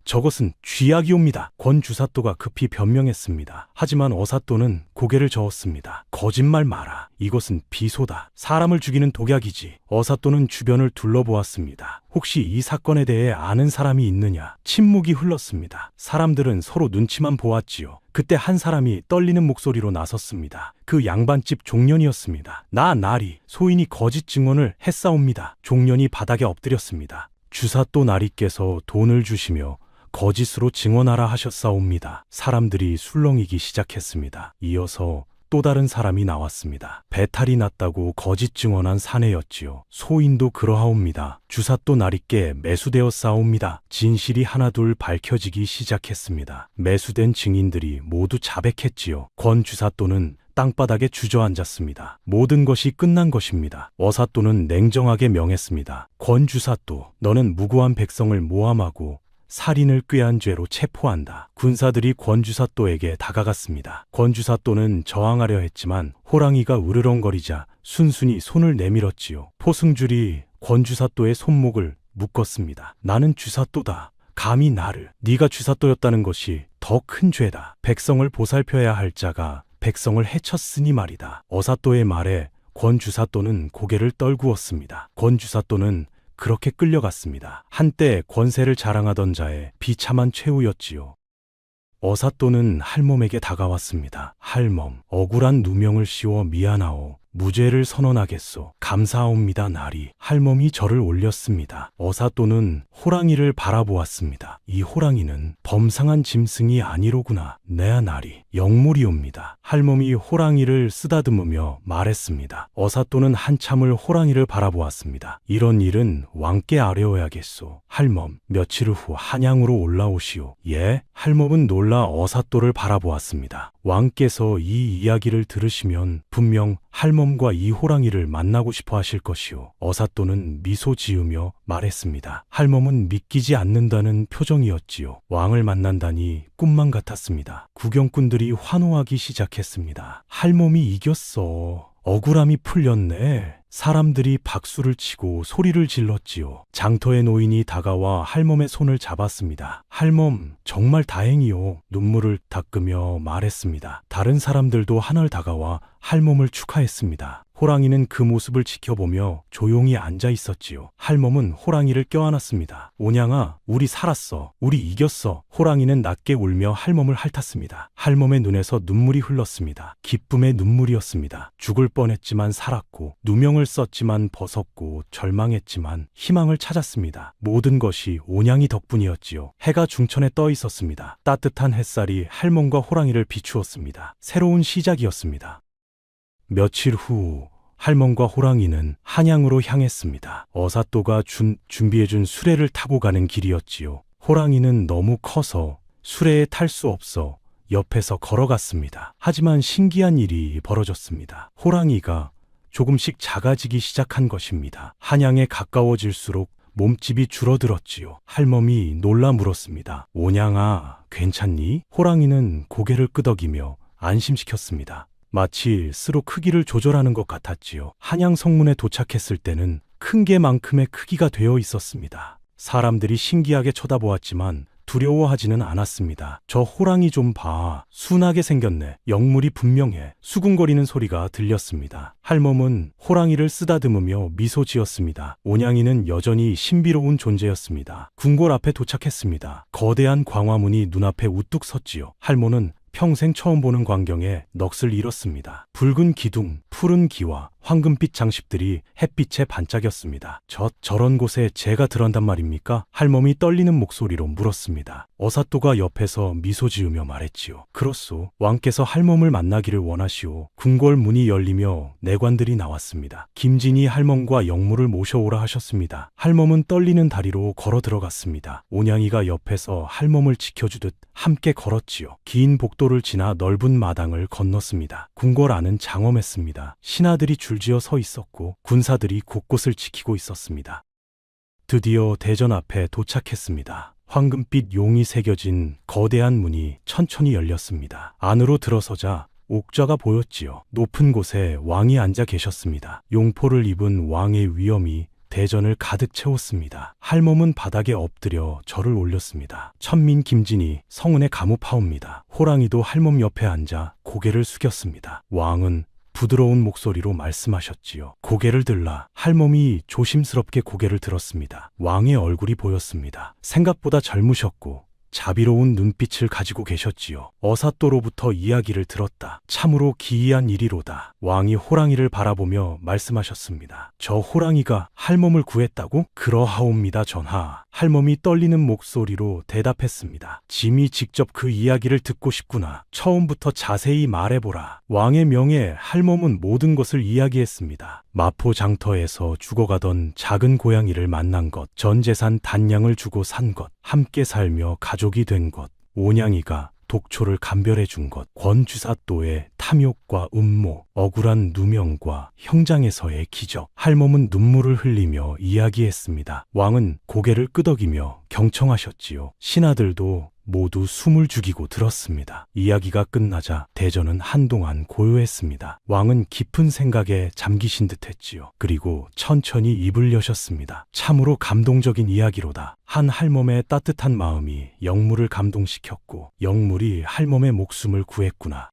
저것은 쥐약이옵니다. 권주사또가 급히 변명했습니다. 하지만 어사또는 고개를 저었습니다. 거짓말 마라. 이것은 비소다. 사람을 죽이는 독약이지. 어사또는 주변을 둘러보았습니다. 혹시 이 사건에 대해 아는 사람이 있느냐? 침묵이 흘렀습니다. 사람들은 서로 눈치만 보았지요. 그때 한 사람이 떨리는 목소리로 나섰습니다. 그 양반집 종년이었습니다. 나리, 소인이 거짓 증언을 했사옵니다. 종년이 바닥에 엎드렸습니다. 주사또 나리께서 돈을 주시며 거짓으로 증언하라 하셨사옵니다. 사람들이 술렁이기 시작했습니다. 이어서 또 다른 사람이 나왔습니다. 배탈이 났다고 거짓 증언한 사내였지요. 소인도 그러하옵니다. 주사또 나리께 매수되었사옵니다. 진실이 하나둘 밝혀지기 시작했습니다. 매수된 증인들이 모두 자백했지요. 권주사또는 땅바닥에 주저앉았습니다. 모든 것이 끝난 것입니다. 어사또는 냉정하게 명했습니다. 권주사또, 너는 무고한 백성을 모함하고 살인을 꾀한 죄로 체포한다. 군사들이 권주사또에게 다가갔습니다. 권주사또는 저항하려 했지만 호랑이가 으르렁거리자 순순히 손을 내밀었지요. 포승줄이 권주사또의 손목을 묶었습니다. 나는 주사또다. 감히 나를, 네가 주사또였다는 것이 더 큰 죄다. 백성을 보살펴야 할 자가 백성을 해쳤으니 말이다. 어사또의 말에 권주사또는 고개를 떨구었습니다. 권주사또는 그렇게 끌려갔습니다. 한때 권세를 자랑하던 자의 비참한 최후였지요. 어사또는 할멈에게 다가왔습니다. 할멈, 억울한 누명을 씌워 미안하오. 무죄를 선언하겠소. 감사옵니다 나리. 할멈이 절을 올렸습니다. 어사또는 호랑이를 바라보았습니다. 이 호랑이는 범상한 짐승이 아니로구나. 네아 나리. 영물이옵니다. 할멈이 호랑이를 쓰다듬으며 말했습니다. 어사또는 한참을 호랑이를 바라보았습니다. 이런 일은 왕께 아뢰어야겠소. 할멈, 며칠 후 한양으로 올라오시오. 예? 할멈은 놀라 어사또를 바라보았습니다. 왕께서 이 이야기를 들으시면 분명 할멈과 이 호랑이를 만나고 싶어 하실 것이오. 어사또는 미소 지으며 말했습니다. 할멈은 믿기지 않는다는 표정이었지요. 왕을 만난다니 꿈만 같았습니다. 구경꾼들이 환호하기 시작했습니다. 할멈이 이겼어. 억울함이 풀렸네. 사람들이 박수를 치고 소리를 질렀지요. 장터의 노인이 다가와 할멈의 손을 잡았습니다. 할멈, 정말 다행이요. 눈물을 닦으며 말했습니다. 다른 사람들도 하늘 다가와 할멈을 축하했습니다. 호랑이는 그 모습을 지켜보며 조용히 앉아 있었지요. 할멈은 호랑이를 껴안았습니다. 오냥아, 우리 살았어. 우리 이겼어. 호랑이는 낮게 울며 할멈을 핥았습니다. 할멈의 눈에서 눈물이 흘렀습니다. 기쁨의 눈물이었습니다. 죽을 뻔했지만 살았고, 누명을 썼지만 벗었고, 절망했지만 희망을 찾았습니다. 모든 것이 오냥이 덕분이었지요. 해가 중천에 떠 있었습니다. 따뜻한 햇살이 할멈과 호랑이를 비추었습니다. 새로운 시작이었습니다. 며칠 후 할멈과 호랑이는 한양으로 향했습니다. 어사또가 준비해준 수레를 타고 가는 길이었지요. 호랑이는 너무 커서 수레에 탈 수 없어 옆에서 걸어갔습니다. 하지만 신기한 일이 벌어졌습니다. 호랑이가 조금씩 작아지기 시작한 것입니다. 한양에 가까워질수록 몸집이 줄어들었지요. 할멈이 놀라 물었습니다. 오냥아, 괜찮니? 호랑이는 고개를 끄덕이며 안심시켰습니다. 마치 스스로 크기를 조절하는 것 같았지요. 한양 성문에 도착했을 때는 큰 개만큼의 크기가 되어 있었습니다. 사람들이 신기하게 쳐다보았지만 두려워하지는 않았습니다. 저 호랑이 좀 봐. 순하게 생겼네. 영물이 분명해. 수군거리는 소리가 들렸습니다. 할멈은 호랑이를 쓰다듬으며 미소 지었습니다. 오냥이는 여전히 신비로운 존재였습니다. 궁궐 앞에 도착했습니다. 거대한 광화문이 눈앞에 우뚝 섰지요. 할멈은 평생 처음 보는 광경에 넋을 잃었습니다. 붉은 기둥, 푸른 기와 황금빛 장식들이 햇빛에 반짝였습니다. 저런 곳에 제가 들어간단 말입니까? 할멈이 떨리는 목소리로 물었습니다. 어사또가 옆에서 미소 지으며 말했지요. 그렇소. 왕께서 할멈을 만나기를 원하시오. 궁궐 문이 열리며 내관들이 나왔습니다. 김진이 할멈과 영무를 모셔오라 하셨습니다. 할멈은 떨리는 다리로 걸어 들어갔습니다. 오냥이가 옆에서 할멈을 지켜주듯 함께 걸었지요. 긴 복도를 지나 넓은 마당을 건넜습니다. 궁궐 안은 장엄했습니다. 신하들이 줄지어 서 있었고 군사들이 곳곳을 지키고 있었습니다. 드디어 대전 앞에 도착했습니다. 황금빛 용이 새겨진 거대한 문이 천천히 열렸습니다. 안으로 들어서자 옥좌가 보였지요. 높은 곳에 왕이 앉아 계셨습니다. 용포를 입은 왕의 위엄이 대전을 가득 채웠습니다. 할멈은 바닥에 엎드려 절을 올렸습니다. 천민 김진이 성은에 가무파옵니다. 호랑이도 할멈 옆에 앉아 고개를 숙였습니다. 왕은 부드러운 목소리로 말씀하셨지요. 고개를 들라. 할멈이 조심스럽게 고개를 들었습니다. 왕의 얼굴이 보였습니다. 생각보다 젊으셨고 자비로운 눈빛을 가지고 계셨지요. 어사또로부터 이야기를 들었다. 참으로 기이한 일이로다. 왕이 호랑이를 바라보며 말씀하셨습니다. 저 호랑이가 할멈을 구했다고? 그러하옵니다 전하. 할멈이 떨리는 목소리로 대답했습니다. 짐이 직접 그 이야기를 듣고 싶구나. 처음부터 자세히 말해보라. 왕의 명에 할멈은 모든 것을 이야기했습니다. 마포 장터에서 죽어가던 작은 고양이를 만난 것, 전 재산 단량을 주고 산 것, 함께 살며 가족이 된 것, 오냥이가 독초를 감별해 준 것, 권주사또의 탐욕과 음모, 억울한 누명과 형장에서의 기적. 할멈은 눈물을 흘리며 이야기했습니다. 왕은 고개를 끄덕이며 경청하셨지요. 신하들도 모두 숨을 죽이고 들었습니다. 이야기가 끝나자 대전은 한동안 고요했습니다. 왕은 깊은 생각에 잠기신 듯 했지요. 그리고 천천히 입을 여셨습니다. 참으로 감동적인 이야기로다. 한 할멈의 따뜻한 마음이 영물을 감동시켰고 영물이 할멈의 목숨을 구했구나.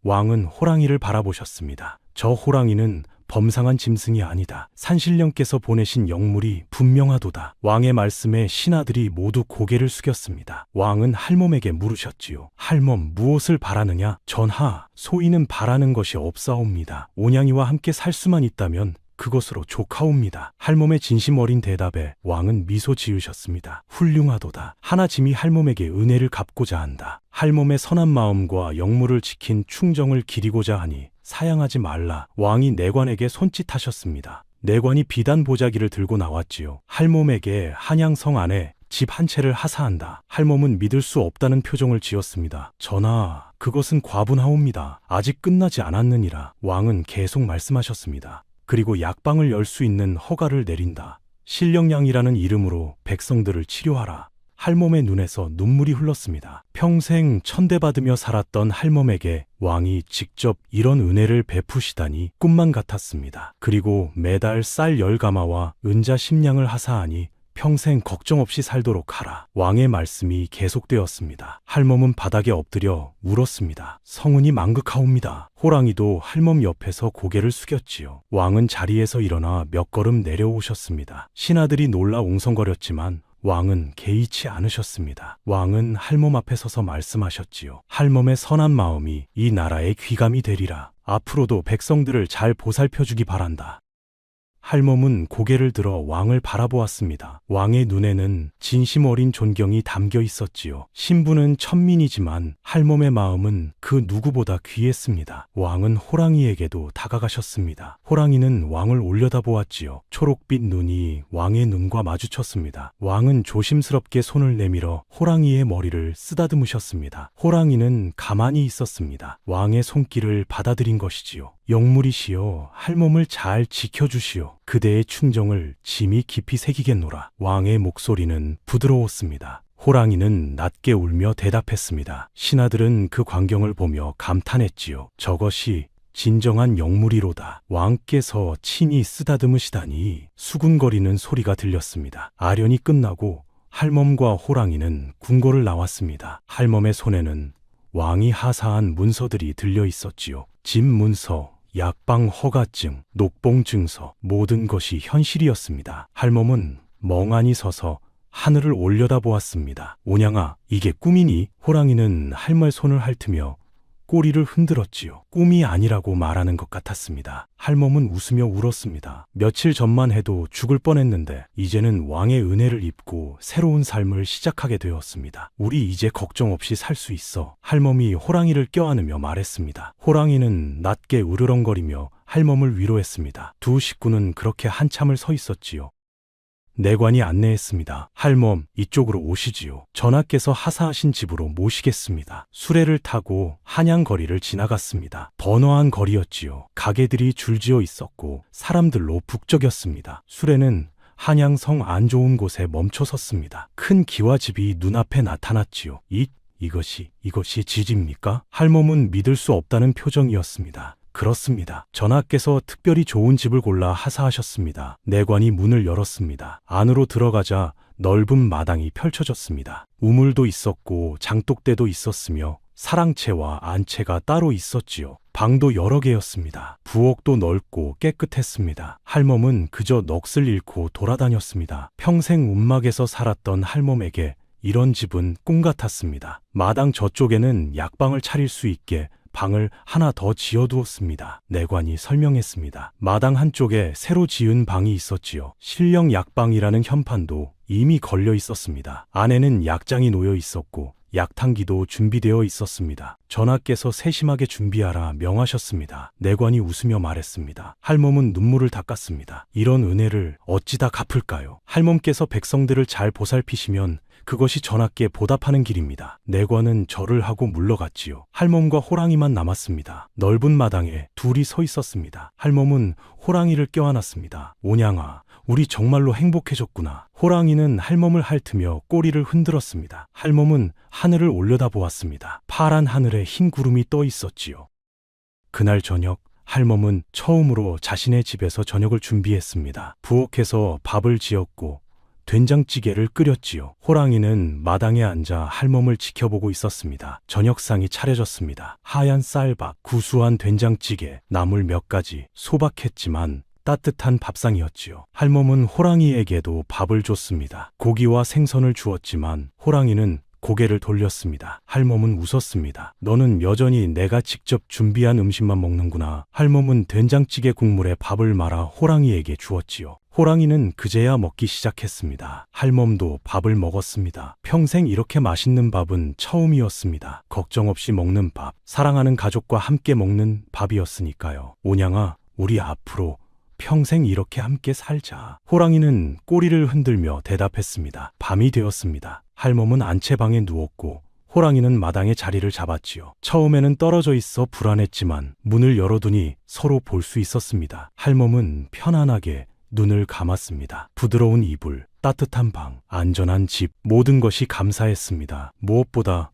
왕은 호랑이를 바라보셨습니다. 저 호랑이는 범상한 짐승이 아니다. 산신령께서 보내신 영물이 분명하도다. 왕의 말씀에 신하들이 모두 고개를 숙였습니다. 왕은 할멈에게 물으셨지요. 할멈, 무엇을 바라느냐? 전하, 소인은 바라는 것이 없사옵니다. 온양이와 함께 살 수만 있다면 그것으로 족하옵니다. 할멈의 진심 어린 대답에 왕은 미소 지으셨습니다. 훌륭하도다. 하나짐이 할멈에게 은혜를 갚고자 한다. 할멈의 선한 마음과 영물을 지킨 충정을 기리고자 하니 사양하지 말라. 왕이 내관에게 손짓하셨습니다. 내관이 비단 보자기를 들고 나왔지요. 할멈에게 한양성 안에 집 한 채를 하사한다. 할멈은 믿을 수 없다는 표정을 지었습니다. 전하, 그것은 과분하옵니다. 아직 끝나지 않았느니라. 왕은 계속 말씀하셨습니다. 그리고 약방을 열 수 있는 허가를 내린다. 신령양이라는 이름으로 백성들을 치료하라. 할멈의 눈에서 눈물이 흘렀습니다. 평생 천대받으며 살았던 할멈에게 왕이 직접 이런 은혜를 베푸시다니 꿈만 같았습니다. 그리고 매달 쌀 10가마와 은자 10냥을 하사하니 평생 걱정 없이 살도록 하라. 왕의 말씀이 계속되었습니다. 할멈은 바닥에 엎드려 울었습니다. 성은이 망극하옵니다. 호랑이도 할멈 옆에서 고개를 숙였지요. 왕은 자리에서 일어나 몇 걸음 내려오셨습니다. 신하들이 놀라 웅성거렸지만 왕은 개의치 않으셨습니다. 왕은 할멈 앞에 서서 말씀하셨지요. 할멈의 선한 마음이 이 나라의 귀감이 되리라. 앞으로도 백성들을 잘 보살펴주기 바란다. 할멈은 고개를 들어 왕을 바라보았습니다. 왕의 눈에는 진심 어린 존경이 담겨 있었지요. 신부는 천민이지만 할멈의 마음은 그 누구보다 귀했습니다. 왕은 호랑이에게도 다가가셨습니다. 호랑이는 왕을 올려다보았지요. 초록빛 눈이 왕의 눈과 마주쳤습니다. 왕은 조심스럽게 손을 내밀어 호랑이의 머리를 쓰다듬으셨습니다. 호랑이는 가만히 있었습니다. 왕의 손길을 받아들인 것이지요. 영물이시여, 할멈을 잘 지켜주시오. 그대의 충정을 짐이 깊이 새기겠노라. 왕의 목소리는 부드러웠습니다. 호랑이는 낮게 울며 대답했습니다. 신하들은 그 광경을 보며 감탄했지요. 저것이 진정한 영물이로다. 왕께서 친히 쓰다듬으시다니. 수군거리는 소리가 들렸습니다. 아련이 끝나고 할멈과 호랑이는 궁궐을 나왔습니다. 할멈의 손에는 왕이 하사한 문서들이 들려 있었지요. 집 문서, 약방 허가증, 녹봉 증서, 모든 것이 현실이었습니다. 할멈은 멍하니 서서 하늘을 올려다보았습니다. 온양아, 이게 꿈이니? 호랑이는 할멈의 손을 핥으며 꼬리를 흔들었지요. 꿈이 아니라고 말하는 것 같았습니다. 할멈은 웃으며 울었습니다. 며칠 전만 해도 죽을 뻔했는데 이제는 왕의 은혜를 입고 새로운 삶을 시작하게 되었습니다. 우리 이제 걱정 없이 살 수 있어. 할멈이 호랑이를 껴안으며 말했습니다. 호랑이는 낮게 으르렁거리며 할멈을 위로했습니다. 두 식구는 그렇게 한참을 서 있었지요. 내관이 안내했습니다. 할멈, 이쪽으로 오시지요. 전하께서 하사하신 집으로 모시겠습니다. 수레를 타고 한양거리를 지나갔습니다. 번화한 거리였지요. 가게들이 줄지어 있었고 사람들로 북적였습니다. 수레는 한양성 안 좋은 곳에 멈춰 섰습니다. 큰 기와집이 눈앞에 나타났지요. 이것이 지지입니까? 할멈은 믿을 수 없다는 표정이었습니다. 그렇습니다. 전하께서 특별히 좋은 집을 골라 하사하셨습니다. 내관이 문을 열었습니다. 안으로 들어가자 넓은 마당이 펼쳐졌습니다. 우물도 있었고 장독대도 있었으며 사랑채와 안채가 따로 있었지요. 방도 여러 개였습니다. 부엌도 넓고 깨끗했습니다. 할멈은 그저 넋을 잃고 돌아다녔습니다. 평생 움막에서 살았던 할멈에게 이런 집은 꿈 같았습니다. 마당 저쪽에는 약방을 차릴 수 있게 방을 하나 더 지어두었습니다. 내관이 설명했습니다. 마당 한쪽에 새로 지은 방이 있었지요. 신령 약방이라는 현판도 이미 걸려 있었습니다. 안에는 약장이 놓여 있었고 약탕기도 준비되어 있었습니다. 전하께서 세심하게 준비하라 명하셨습니다. 내관이 웃으며 말했습니다. 할멈은 눈물을 닦았습니다. 이런 은혜를 어찌 다 갚을까요? 할멈께서 백성들을 잘 보살피시면 그것이 전하께 보답하는 길입니다. 내관은 절을 하고 물러갔지요. 할멈과 호랑이만 남았습니다. 넓은 마당에 둘이 서 있었습니다. 할멈은 호랑이를 껴안았습니다. 온양아, 우리 정말로 행복해졌구나. 호랑이는 할멈을 핥으며 꼬리를 흔들었습니다. 할멈은 하늘을 올려다보았습니다. 파란 하늘에 흰 구름이 떠 있었지요. 그날 저녁, 할멈은 처음으로 자신의 집에서 저녁을 준비했습니다. 부엌에서 밥을 지었고 된장찌개를 끓였지요. 호랑이는 마당에 앉아 할멈을 지켜보고 있었습니다. 저녁상이 차려졌습니다. 하얀 쌀밥, 구수한 된장찌개, 나물 몇 가지, 소박했지만 따뜻한 밥상이었지요. 할멈은 호랑이에게도 밥을 줬습니다. 고기와 생선을 주었지만 호랑이는 고개를 돌렸습니다. 할멈은 웃었습니다. 너는 여전히 내가 직접 준비한 음식만 먹는구나. 할멈은 된장찌개 국물에 밥을 말아 호랑이에게 주었지요. 호랑이는 그제야 먹기 시작했습니다. 할멈도 밥을 먹었습니다. 평생 이렇게 맛있는 밥은 처음이었습니다. 걱정 없이 먹는 밥, 사랑하는 가족과 함께 먹는 밥이었으니까요. 온양아, 우리 앞으로 평생 이렇게 함께 살자. 호랑이는 꼬리를 흔들며 대답했습니다. 밤이 되었습니다. 할멈은 안채방에 누웠고 호랑이는 마당에 자리를 잡았지요. 처음에는 떨어져 있어 불안했지만 문을 열어두니 서로 볼 수 있었습니다. 할멈은 편안하게 눈을 감았습니다. 부드러운 이불, 따뜻한 방, 안전한 집, 모든 것이 감사했습니다. 무엇보다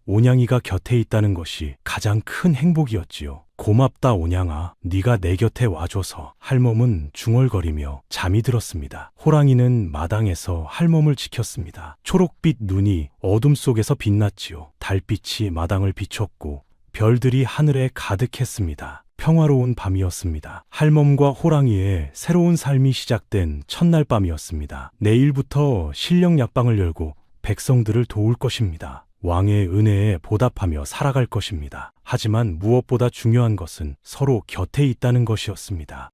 온양이가 곁에 있다는 것이 가장 큰 행복이었지요. 고맙다 온양아, 네가 내 곁에 와줘서. 할멈은 중얼거리며 잠이 들었습니다. 호랑이는 마당에서 할멈을 지켰습니다. 초록빛 눈이 어둠 속에서 빛났지요. 달빛이 마당을 비췄고 별들이 하늘에 가득했습니다. 평화로운 밤이었습니다. 할멈과 호랑이의 새로운 삶이 시작된 첫날 밤이었습니다. 내일부터 신령 약방을 열고 백성들을 도울 것입니다. 왕의 은혜에 보답하며 살아갈 것입니다. 하지만 무엇보다 중요한 것은 서로 곁에 있다는 것이었습니다.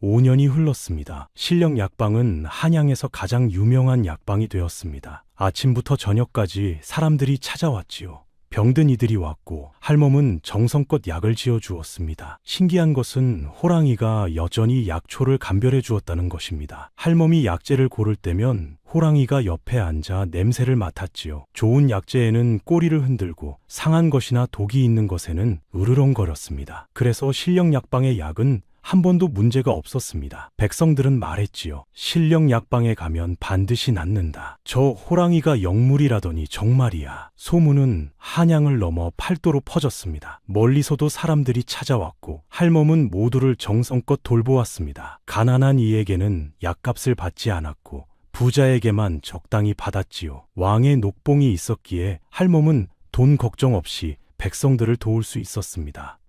5년이 흘렀습니다. 신령 약방은 한양에서 가장 유명한 약방이 되었습니다. 아침부터 저녁까지 사람들이 찾아왔지요. 병든 이들이 왔고 할멈은 정성껏 약을 지어 주었습니다. 신기한 것은 호랑이가 여전히 약초를 감별해 주었다는 것입니다. 할멈이 약재를 고를 때면 호랑이가 옆에 앉아 냄새를 맡았지요. 좋은 약재에는 꼬리를 흔들고 상한 것이나 독이 있는 것에는 으르렁거렸습니다. 그래서 신령 약방의 약은 한 번도 문제가 없었습니다. 백성들은 말했지요. 신령 약방에 가면 반드시 낫는다. 저 호랑이가 영물이라더니 정말이야. 소문은 한양을 넘어 팔도로 퍼졌습니다. 멀리서도 사람들이 찾아왔고 할멈은 모두를 정성껏 돌보았습니다. 가난한 이에게는 약값을 받지 않았고 부자에게만 적당히 받았지요. 왕의 녹봉이 있었기에 할멈은 돈 걱정 없이 백성들을 도울 수 있었습니다.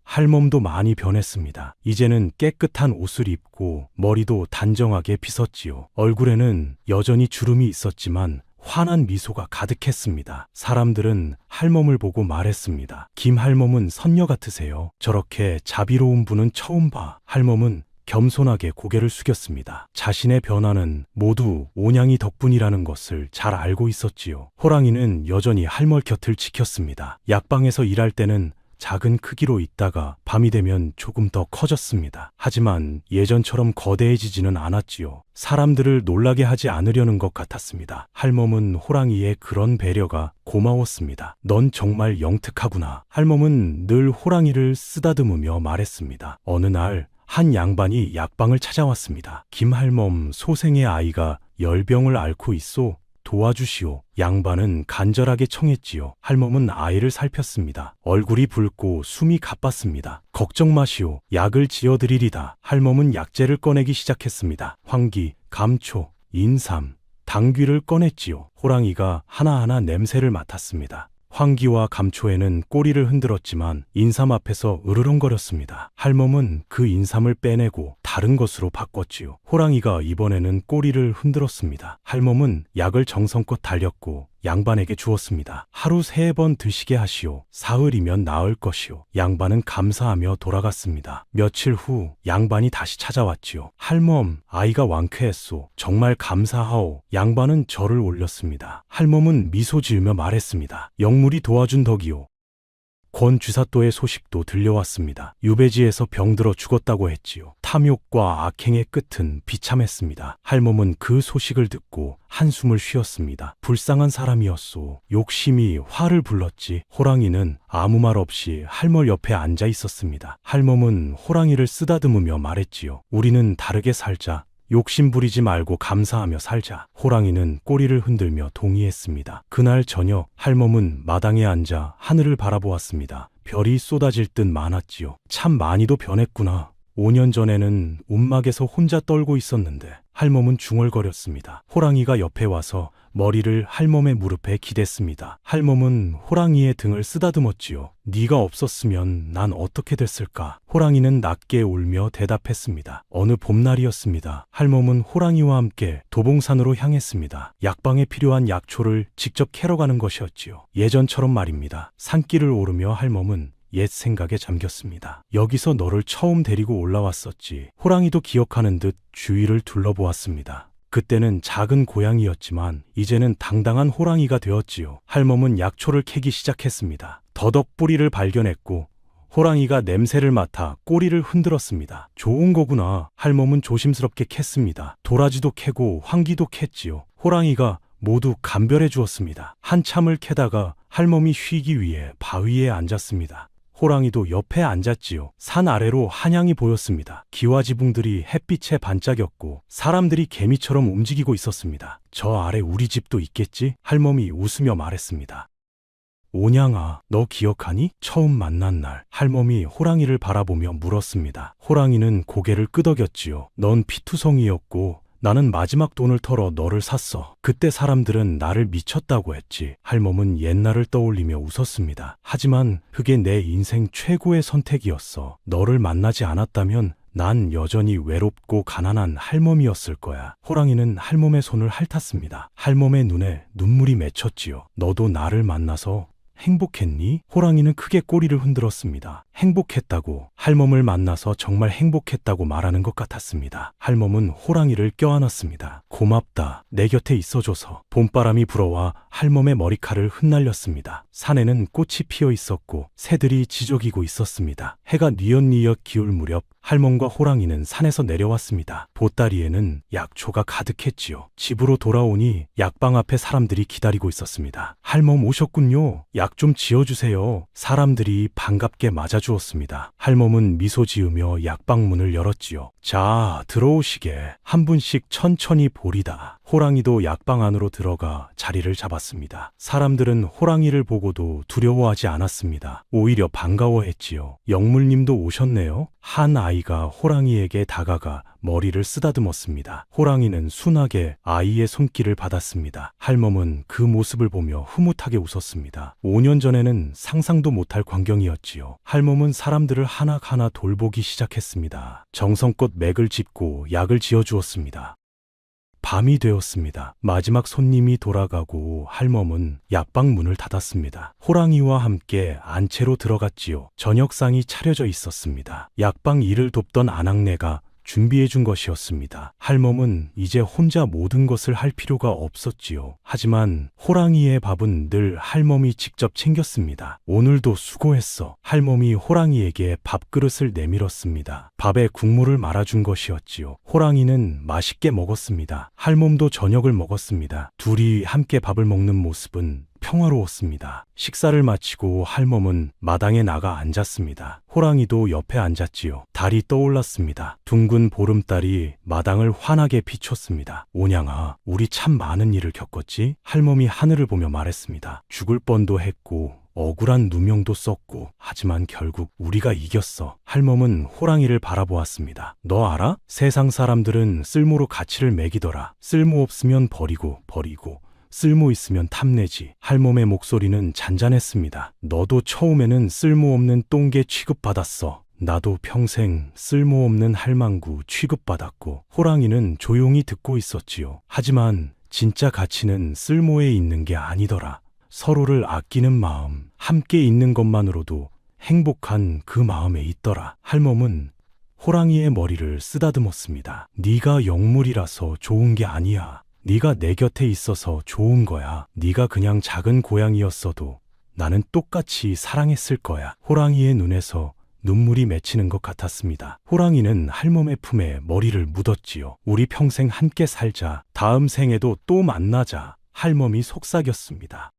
할멈도 많이 변했습니다. 이제는 깨끗한 옷을 입고 머리도 단정하게 빗었지요. 얼굴에는 여전히 주름이 있었지만 환한 미소가 가득했습니다. 사람들은 할멈을 보고 말했습니다. 김할멈은 선녀 같으세요. 저렇게 자비로운 분은 처음 봐. 할멈은 겸손하게 고개를 숙였습니다. 자신의 변화는 모두 온양이 덕분이라는 것을 잘 알고 있었지요. 호랑이는 여전히 할멈 곁을 지켰습니다. 약방에서 일할 때는 작은 크기로 있다가 밤이 되면 조금 더 커졌습니다. 하지만 예전처럼 거대해지지는 않았지요. 사람들을 놀라게 하지 않으려는 것 같았습니다. 할멈은 호랑이의 그런 배려가 고마웠습니다. 넌 정말 영특하구나. 할멈은 늘 호랑이를 쓰다듬으며 말했습니다. 어느 날 한 양반이 약방을 찾아왔습니다. 김할멈 소생의 아이가 열병을 앓고 있소. 도와주시오. 양반은 간절하게 청했지요. 할멈은 아이를 살폈습니다. 얼굴이 붉고 숨이 가빴습니다. 걱정 마시오. 약을 지어드리리다. 할멈은 약재를 꺼내기 시작했습니다. 황기, 감초, 인삼, 당귀를 꺼냈지요. 호랑이가 하나하나 냄새를 맡았습니다. 황기와 감초에는 꼬리를 흔들었지만 인삼 앞에서 으르렁거렸습니다. 할멈은 그 인삼을 빼내고 다른 것으로 바꿨지요. 호랑이가 이번에는 꼬리를 흔들었습니다. 할멈은 약을 정성껏 달렸고 양반에게 주었습니다. 하루 3번 드시게 하시오. 사흘이면 나을 것이오. 양반은 감사하며 돌아갔습니다. 며칠 후 양반이 다시 찾아왔지요. 할멈, 아이가 완쾌했소. 정말 감사하오. 양반은 절을 올렸습니다. 할멈은 미소 지으며 말했습니다. 영물이 도와준 덕이오. 권 주사또의 소식도 들려왔습니다. 유배지에서 병들어 죽었다고 했지요. 탐욕과 악행의 끝은 비참했습니다. 할멈은 그 소식을 듣고 한숨을 쉬었습니다. 불쌍한 사람이었소. 욕심이 화를 불렀지. 호랑이는 아무 말 없이 할멈 옆에 앉아 있었습니다. 할멈은 호랑이를 쓰다듬으며 말했지요. 우리는 다르게 살자. 욕심 부리지 말고 감사하며 살자. 호랑이는 꼬리를 흔들며 동의했습니다. 그날 저녁 할멈은 마당에 앉아 하늘을 바라보았습니다. 별이 쏟아질 듯 많았지요. 참 많이도 변했구나. 5년 전에는 움막에서 혼자 떨고 있었는데 할멈은 중얼거렸습니다. 호랑이가 옆에 와서 머리를 할멈의 무릎에 기댔습니다. 할멈은 호랑이의 등을 쓰다듬었지요. 네가 없었으면 난 어떻게 됐을까? 호랑이는 낮게 울며 대답했습니다. 어느 봄날이었습니다. 할멈은 호랑이와 함께 도봉산으로 향했습니다. 약방에 필요한 약초를 직접 캐러 가는 것이었지요. 예전처럼 말입니다. 산길을 오르며 할멈은 옛 생각에 잠겼습니다. 여기서 너를 처음 데리고 올라왔었지. 호랑이도 기억하는 듯 주위를 둘러보았습니다. 그때는 작은 고양이였지만 이제는 당당한 호랑이가 되었지요. 할멈은 약초를 캐기 시작했습니다. 더덕 뿌리를 발견했고 호랑이가 냄새를 맡아 꼬리를 흔들었습니다. 좋은 거구나. 할멈은 조심스럽게 캤습니다. 도라지도 캐고 황기도 캤지요. 호랑이가 모두 감별해 주었습니다. 한참을 캐다가 할멈이 쉬기 위해 바위에 앉았습니다. 호랑이도 옆에 앉았지요. 산 아래로 한양이 보였습니다. 기와지붕들이 햇빛에 반짝였고 사람들이 개미처럼 움직이고 있었습니다. 저 아래 우리 집도 있겠지? 할멈이 웃으며 말했습니다. 오냥아, 너 기억하니? 처음 만난 날 할멈이 호랑이를 바라보며 물었습니다. 호랑이는 고개를 끄덕였지요. 넌 피투성이였고 나는 마지막 돈을 털어 너를 샀어. 그때 사람들은 나를 미쳤다고 했지. 할멈은 옛날을 떠올리며 웃었습니다. 하지만 그게 내 인생 최고의 선택이었어. 너를 만나지 않았다면 난 여전히 외롭고 가난한 할멈이었을 거야. 호랑이는 할멈의 손을 핥았습니다. 할멈의 눈에 눈물이 맺혔지요. 너도 나를 만나서 행복했니? 호랑이는 크게 꼬리를 흔들었습니다. 행복했다고, 할멈을 만나서 정말 행복했다고 말하는 것 같았습니다. 할멈은 호랑이를 껴안았습니다. 고맙다. 내 곁에 있어줘서. 봄바람이 불어와 할멈의 머리칼을 흩날렸습니다. 산에는 꽃이 피어 있었고 새들이 지저귀고 있었습니다. 해가 뉘엿뉘엿 기울 무렵 할멈과 호랑이는 산에서 내려왔습니다. 보따리에는 약초가 가득했지요. 집으로 돌아오니 약방 앞에 사람들이 기다리고 있었습니다. 할멈 오셨군요. 약 좀 지어주세요. 사람들이 반갑게 맞아주었습니다. 할멈은 미소 지으며 약방 문을 열었지요. 자, 들어오시게. 한 분씩 천천히 보리다. 호랑이도 약방 안으로 들어가 자리를 잡았습니다. 사람들은 호랑이를 보고도 두려워하지 않았습니다. 오히려 반가워했지요. 영물님도 오셨네요. 한 아이가 호랑이에게 다가가 머리를 쓰다듬었습니다. 호랑이는 순하게 아이의 손길을 받았습니다. 할멈은 그 모습을 보며 흐뭇하게 웃었습니다. 5년 전에는 상상도 못할 광경이었지요. 할멈은 사람들을 하나하나 돌보기 시작했습니다. 정성껏 맥을 짚고 약을 지어주었습니다. 밤이 되었습니다. 마지막 손님이 돌아가고 할멈은 약방 문을 닫았습니다. 호랑이와 함께 안채로 들어갔지요. 저녁상이 차려져 있었습니다. 약방 일을 돕던 아낙네가 준비해 준 것이었습니다. 할멈은 이제 혼자 모든 것을 할 필요가 없었지요. 하지만 호랑이의 밥은 늘 할멈이 직접 챙겼습니다. 오늘도 수고했어. 할멈이 호랑이에게 밥그릇을 내밀었습니다. 밥에 국물을 말아준 것이었지요. 호랑이는 맛있게 먹었습니다. 할멈도 저녁을 먹었습니다. 둘이 함께 밥을 먹는 모습은 평화로웠습니다. 식사를 마치고 할멈은 마당에 나가 앉았습니다. 호랑이도 옆에 앉았지요. 달이 떠올랐습니다. 둥근 보름달이 마당을 환하게 비췄습니다. 오냥아, 우리 참 많은 일을 겪었지? 할멈이 하늘을 보며 말했습니다. 죽을 뻔도 했고 억울한 누명도 썼고 하지만 결국 우리가 이겼어. 할멈은 호랑이를 바라보았습니다. 너 알아? 세상 사람들은 쓸모로 가치를 매기더라. 쓸모 없으면 버리고 쓸모 있으면 탐내지. 할멈의 목소리는 잔잔했습니다. 너도 처음에는 쓸모없는 똥개 취급받았어. 나도 평생 쓸모없는 할망구 취급받았고. 호랑이는 조용히 듣고 있었지요. 하지만 진짜 가치는 쓸모에 있는 게 아니더라. 서로를 아끼는 마음, 함께 있는 것만으로도 행복한 그 마음에 있더라. 할멈은 호랑이의 머리를 쓰다듬었습니다. 네가 영물이라서 좋은 게 아니야. 네가 내 곁에 있어서 좋은 거야. 네가 그냥 작은 고양이였어도 나는 똑같이 사랑했을 거야. 호랑이의 눈에서 눈물이 맺히는 것 같았습니다. 호랑이는 할멈의 품에 머리를 묻었지요. 우리 평생 함께 살자. 다음 생에도 또 만나자. 할멈이 속삭였습니다.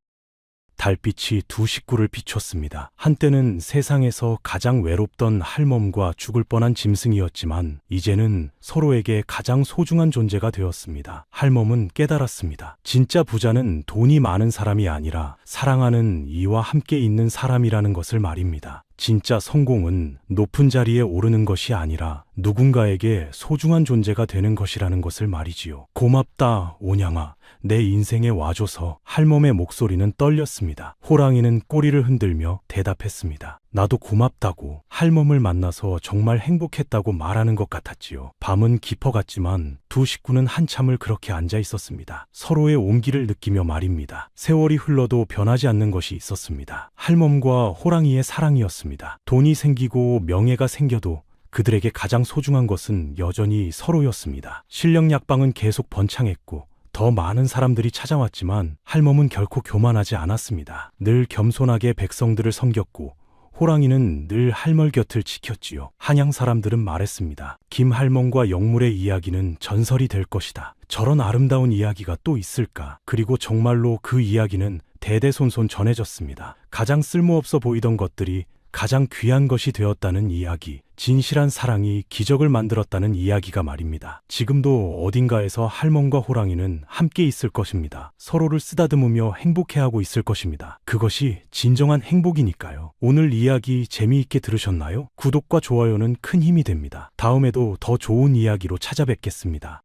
달빛이 두 식구를 비췄습니다. 한때는 세상에서 가장 외롭던 할멈과 죽을 뻔한 짐승이었지만 이제는 서로에게 가장 소중한 존재가 되었습니다. 할멈은 깨달았습니다. 진짜 부자는 돈이 많은 사람이 아니라 사랑하는 이와 함께 있는 사람이라는 것을 말입니다. 진짜 성공은 높은 자리에 오르는 것이 아니라 누군가에게 소중한 존재가 되는 것이라는 것을 말이지요. 고맙다, 온양아. 내 인생에 와줘서. 할멈의 목소리는 떨렸습니다. 호랑이는 꼬리를 흔들며 대답했습니다. 나도 고맙다고. 할멈을 만나서 정말 행복했다고 말하는 것 같았지요. 밤은 깊어갔지만 두 식구는 한참을 그렇게 앉아 있었습니다. 서로의 온기를 느끼며 말입니다. 세월이 흘러도 변하지 않는 것이 있었습니다. 할멈과 호랑이의 사랑이었습니다. 돈이 생기고 명예가 생겨도 그들에게 가장 소중한 것은 여전히 서로였습니다. 신령 약방은 계속 번창했고 더 많은 사람들이 찾아왔지만 할멈은 결코 교만하지 않았습니다. 늘 겸손하게 백성들을 섬겼고 호랑이는 늘 할멈 곁을 지켰지요. 한양 사람들은 말했습니다. 김할멈과 영물의 이야기는 전설이 될 것이다. 저런 아름다운 이야기가 또 있을까? 그리고 정말로 그 이야기는 대대손손 전해졌습니다. 가장 쓸모없어 보이던 것들이 가장 귀한 것이 되었다는 이야기, 진실한 사랑이 기적을 만들었다는 이야기가 말입니다. 지금도 어딘가에서 할멈과 호랑이는 함께 있을 것입니다. 서로를 쓰다듬으며 행복해하고 있을 것입니다. 그것이 진정한 행복이니까요. 오늘 이야기 재미있게 들으셨나요? 구독과 좋아요는 큰 힘이 됩니다. 다음에도 더 좋은 이야기로 찾아뵙겠습니다.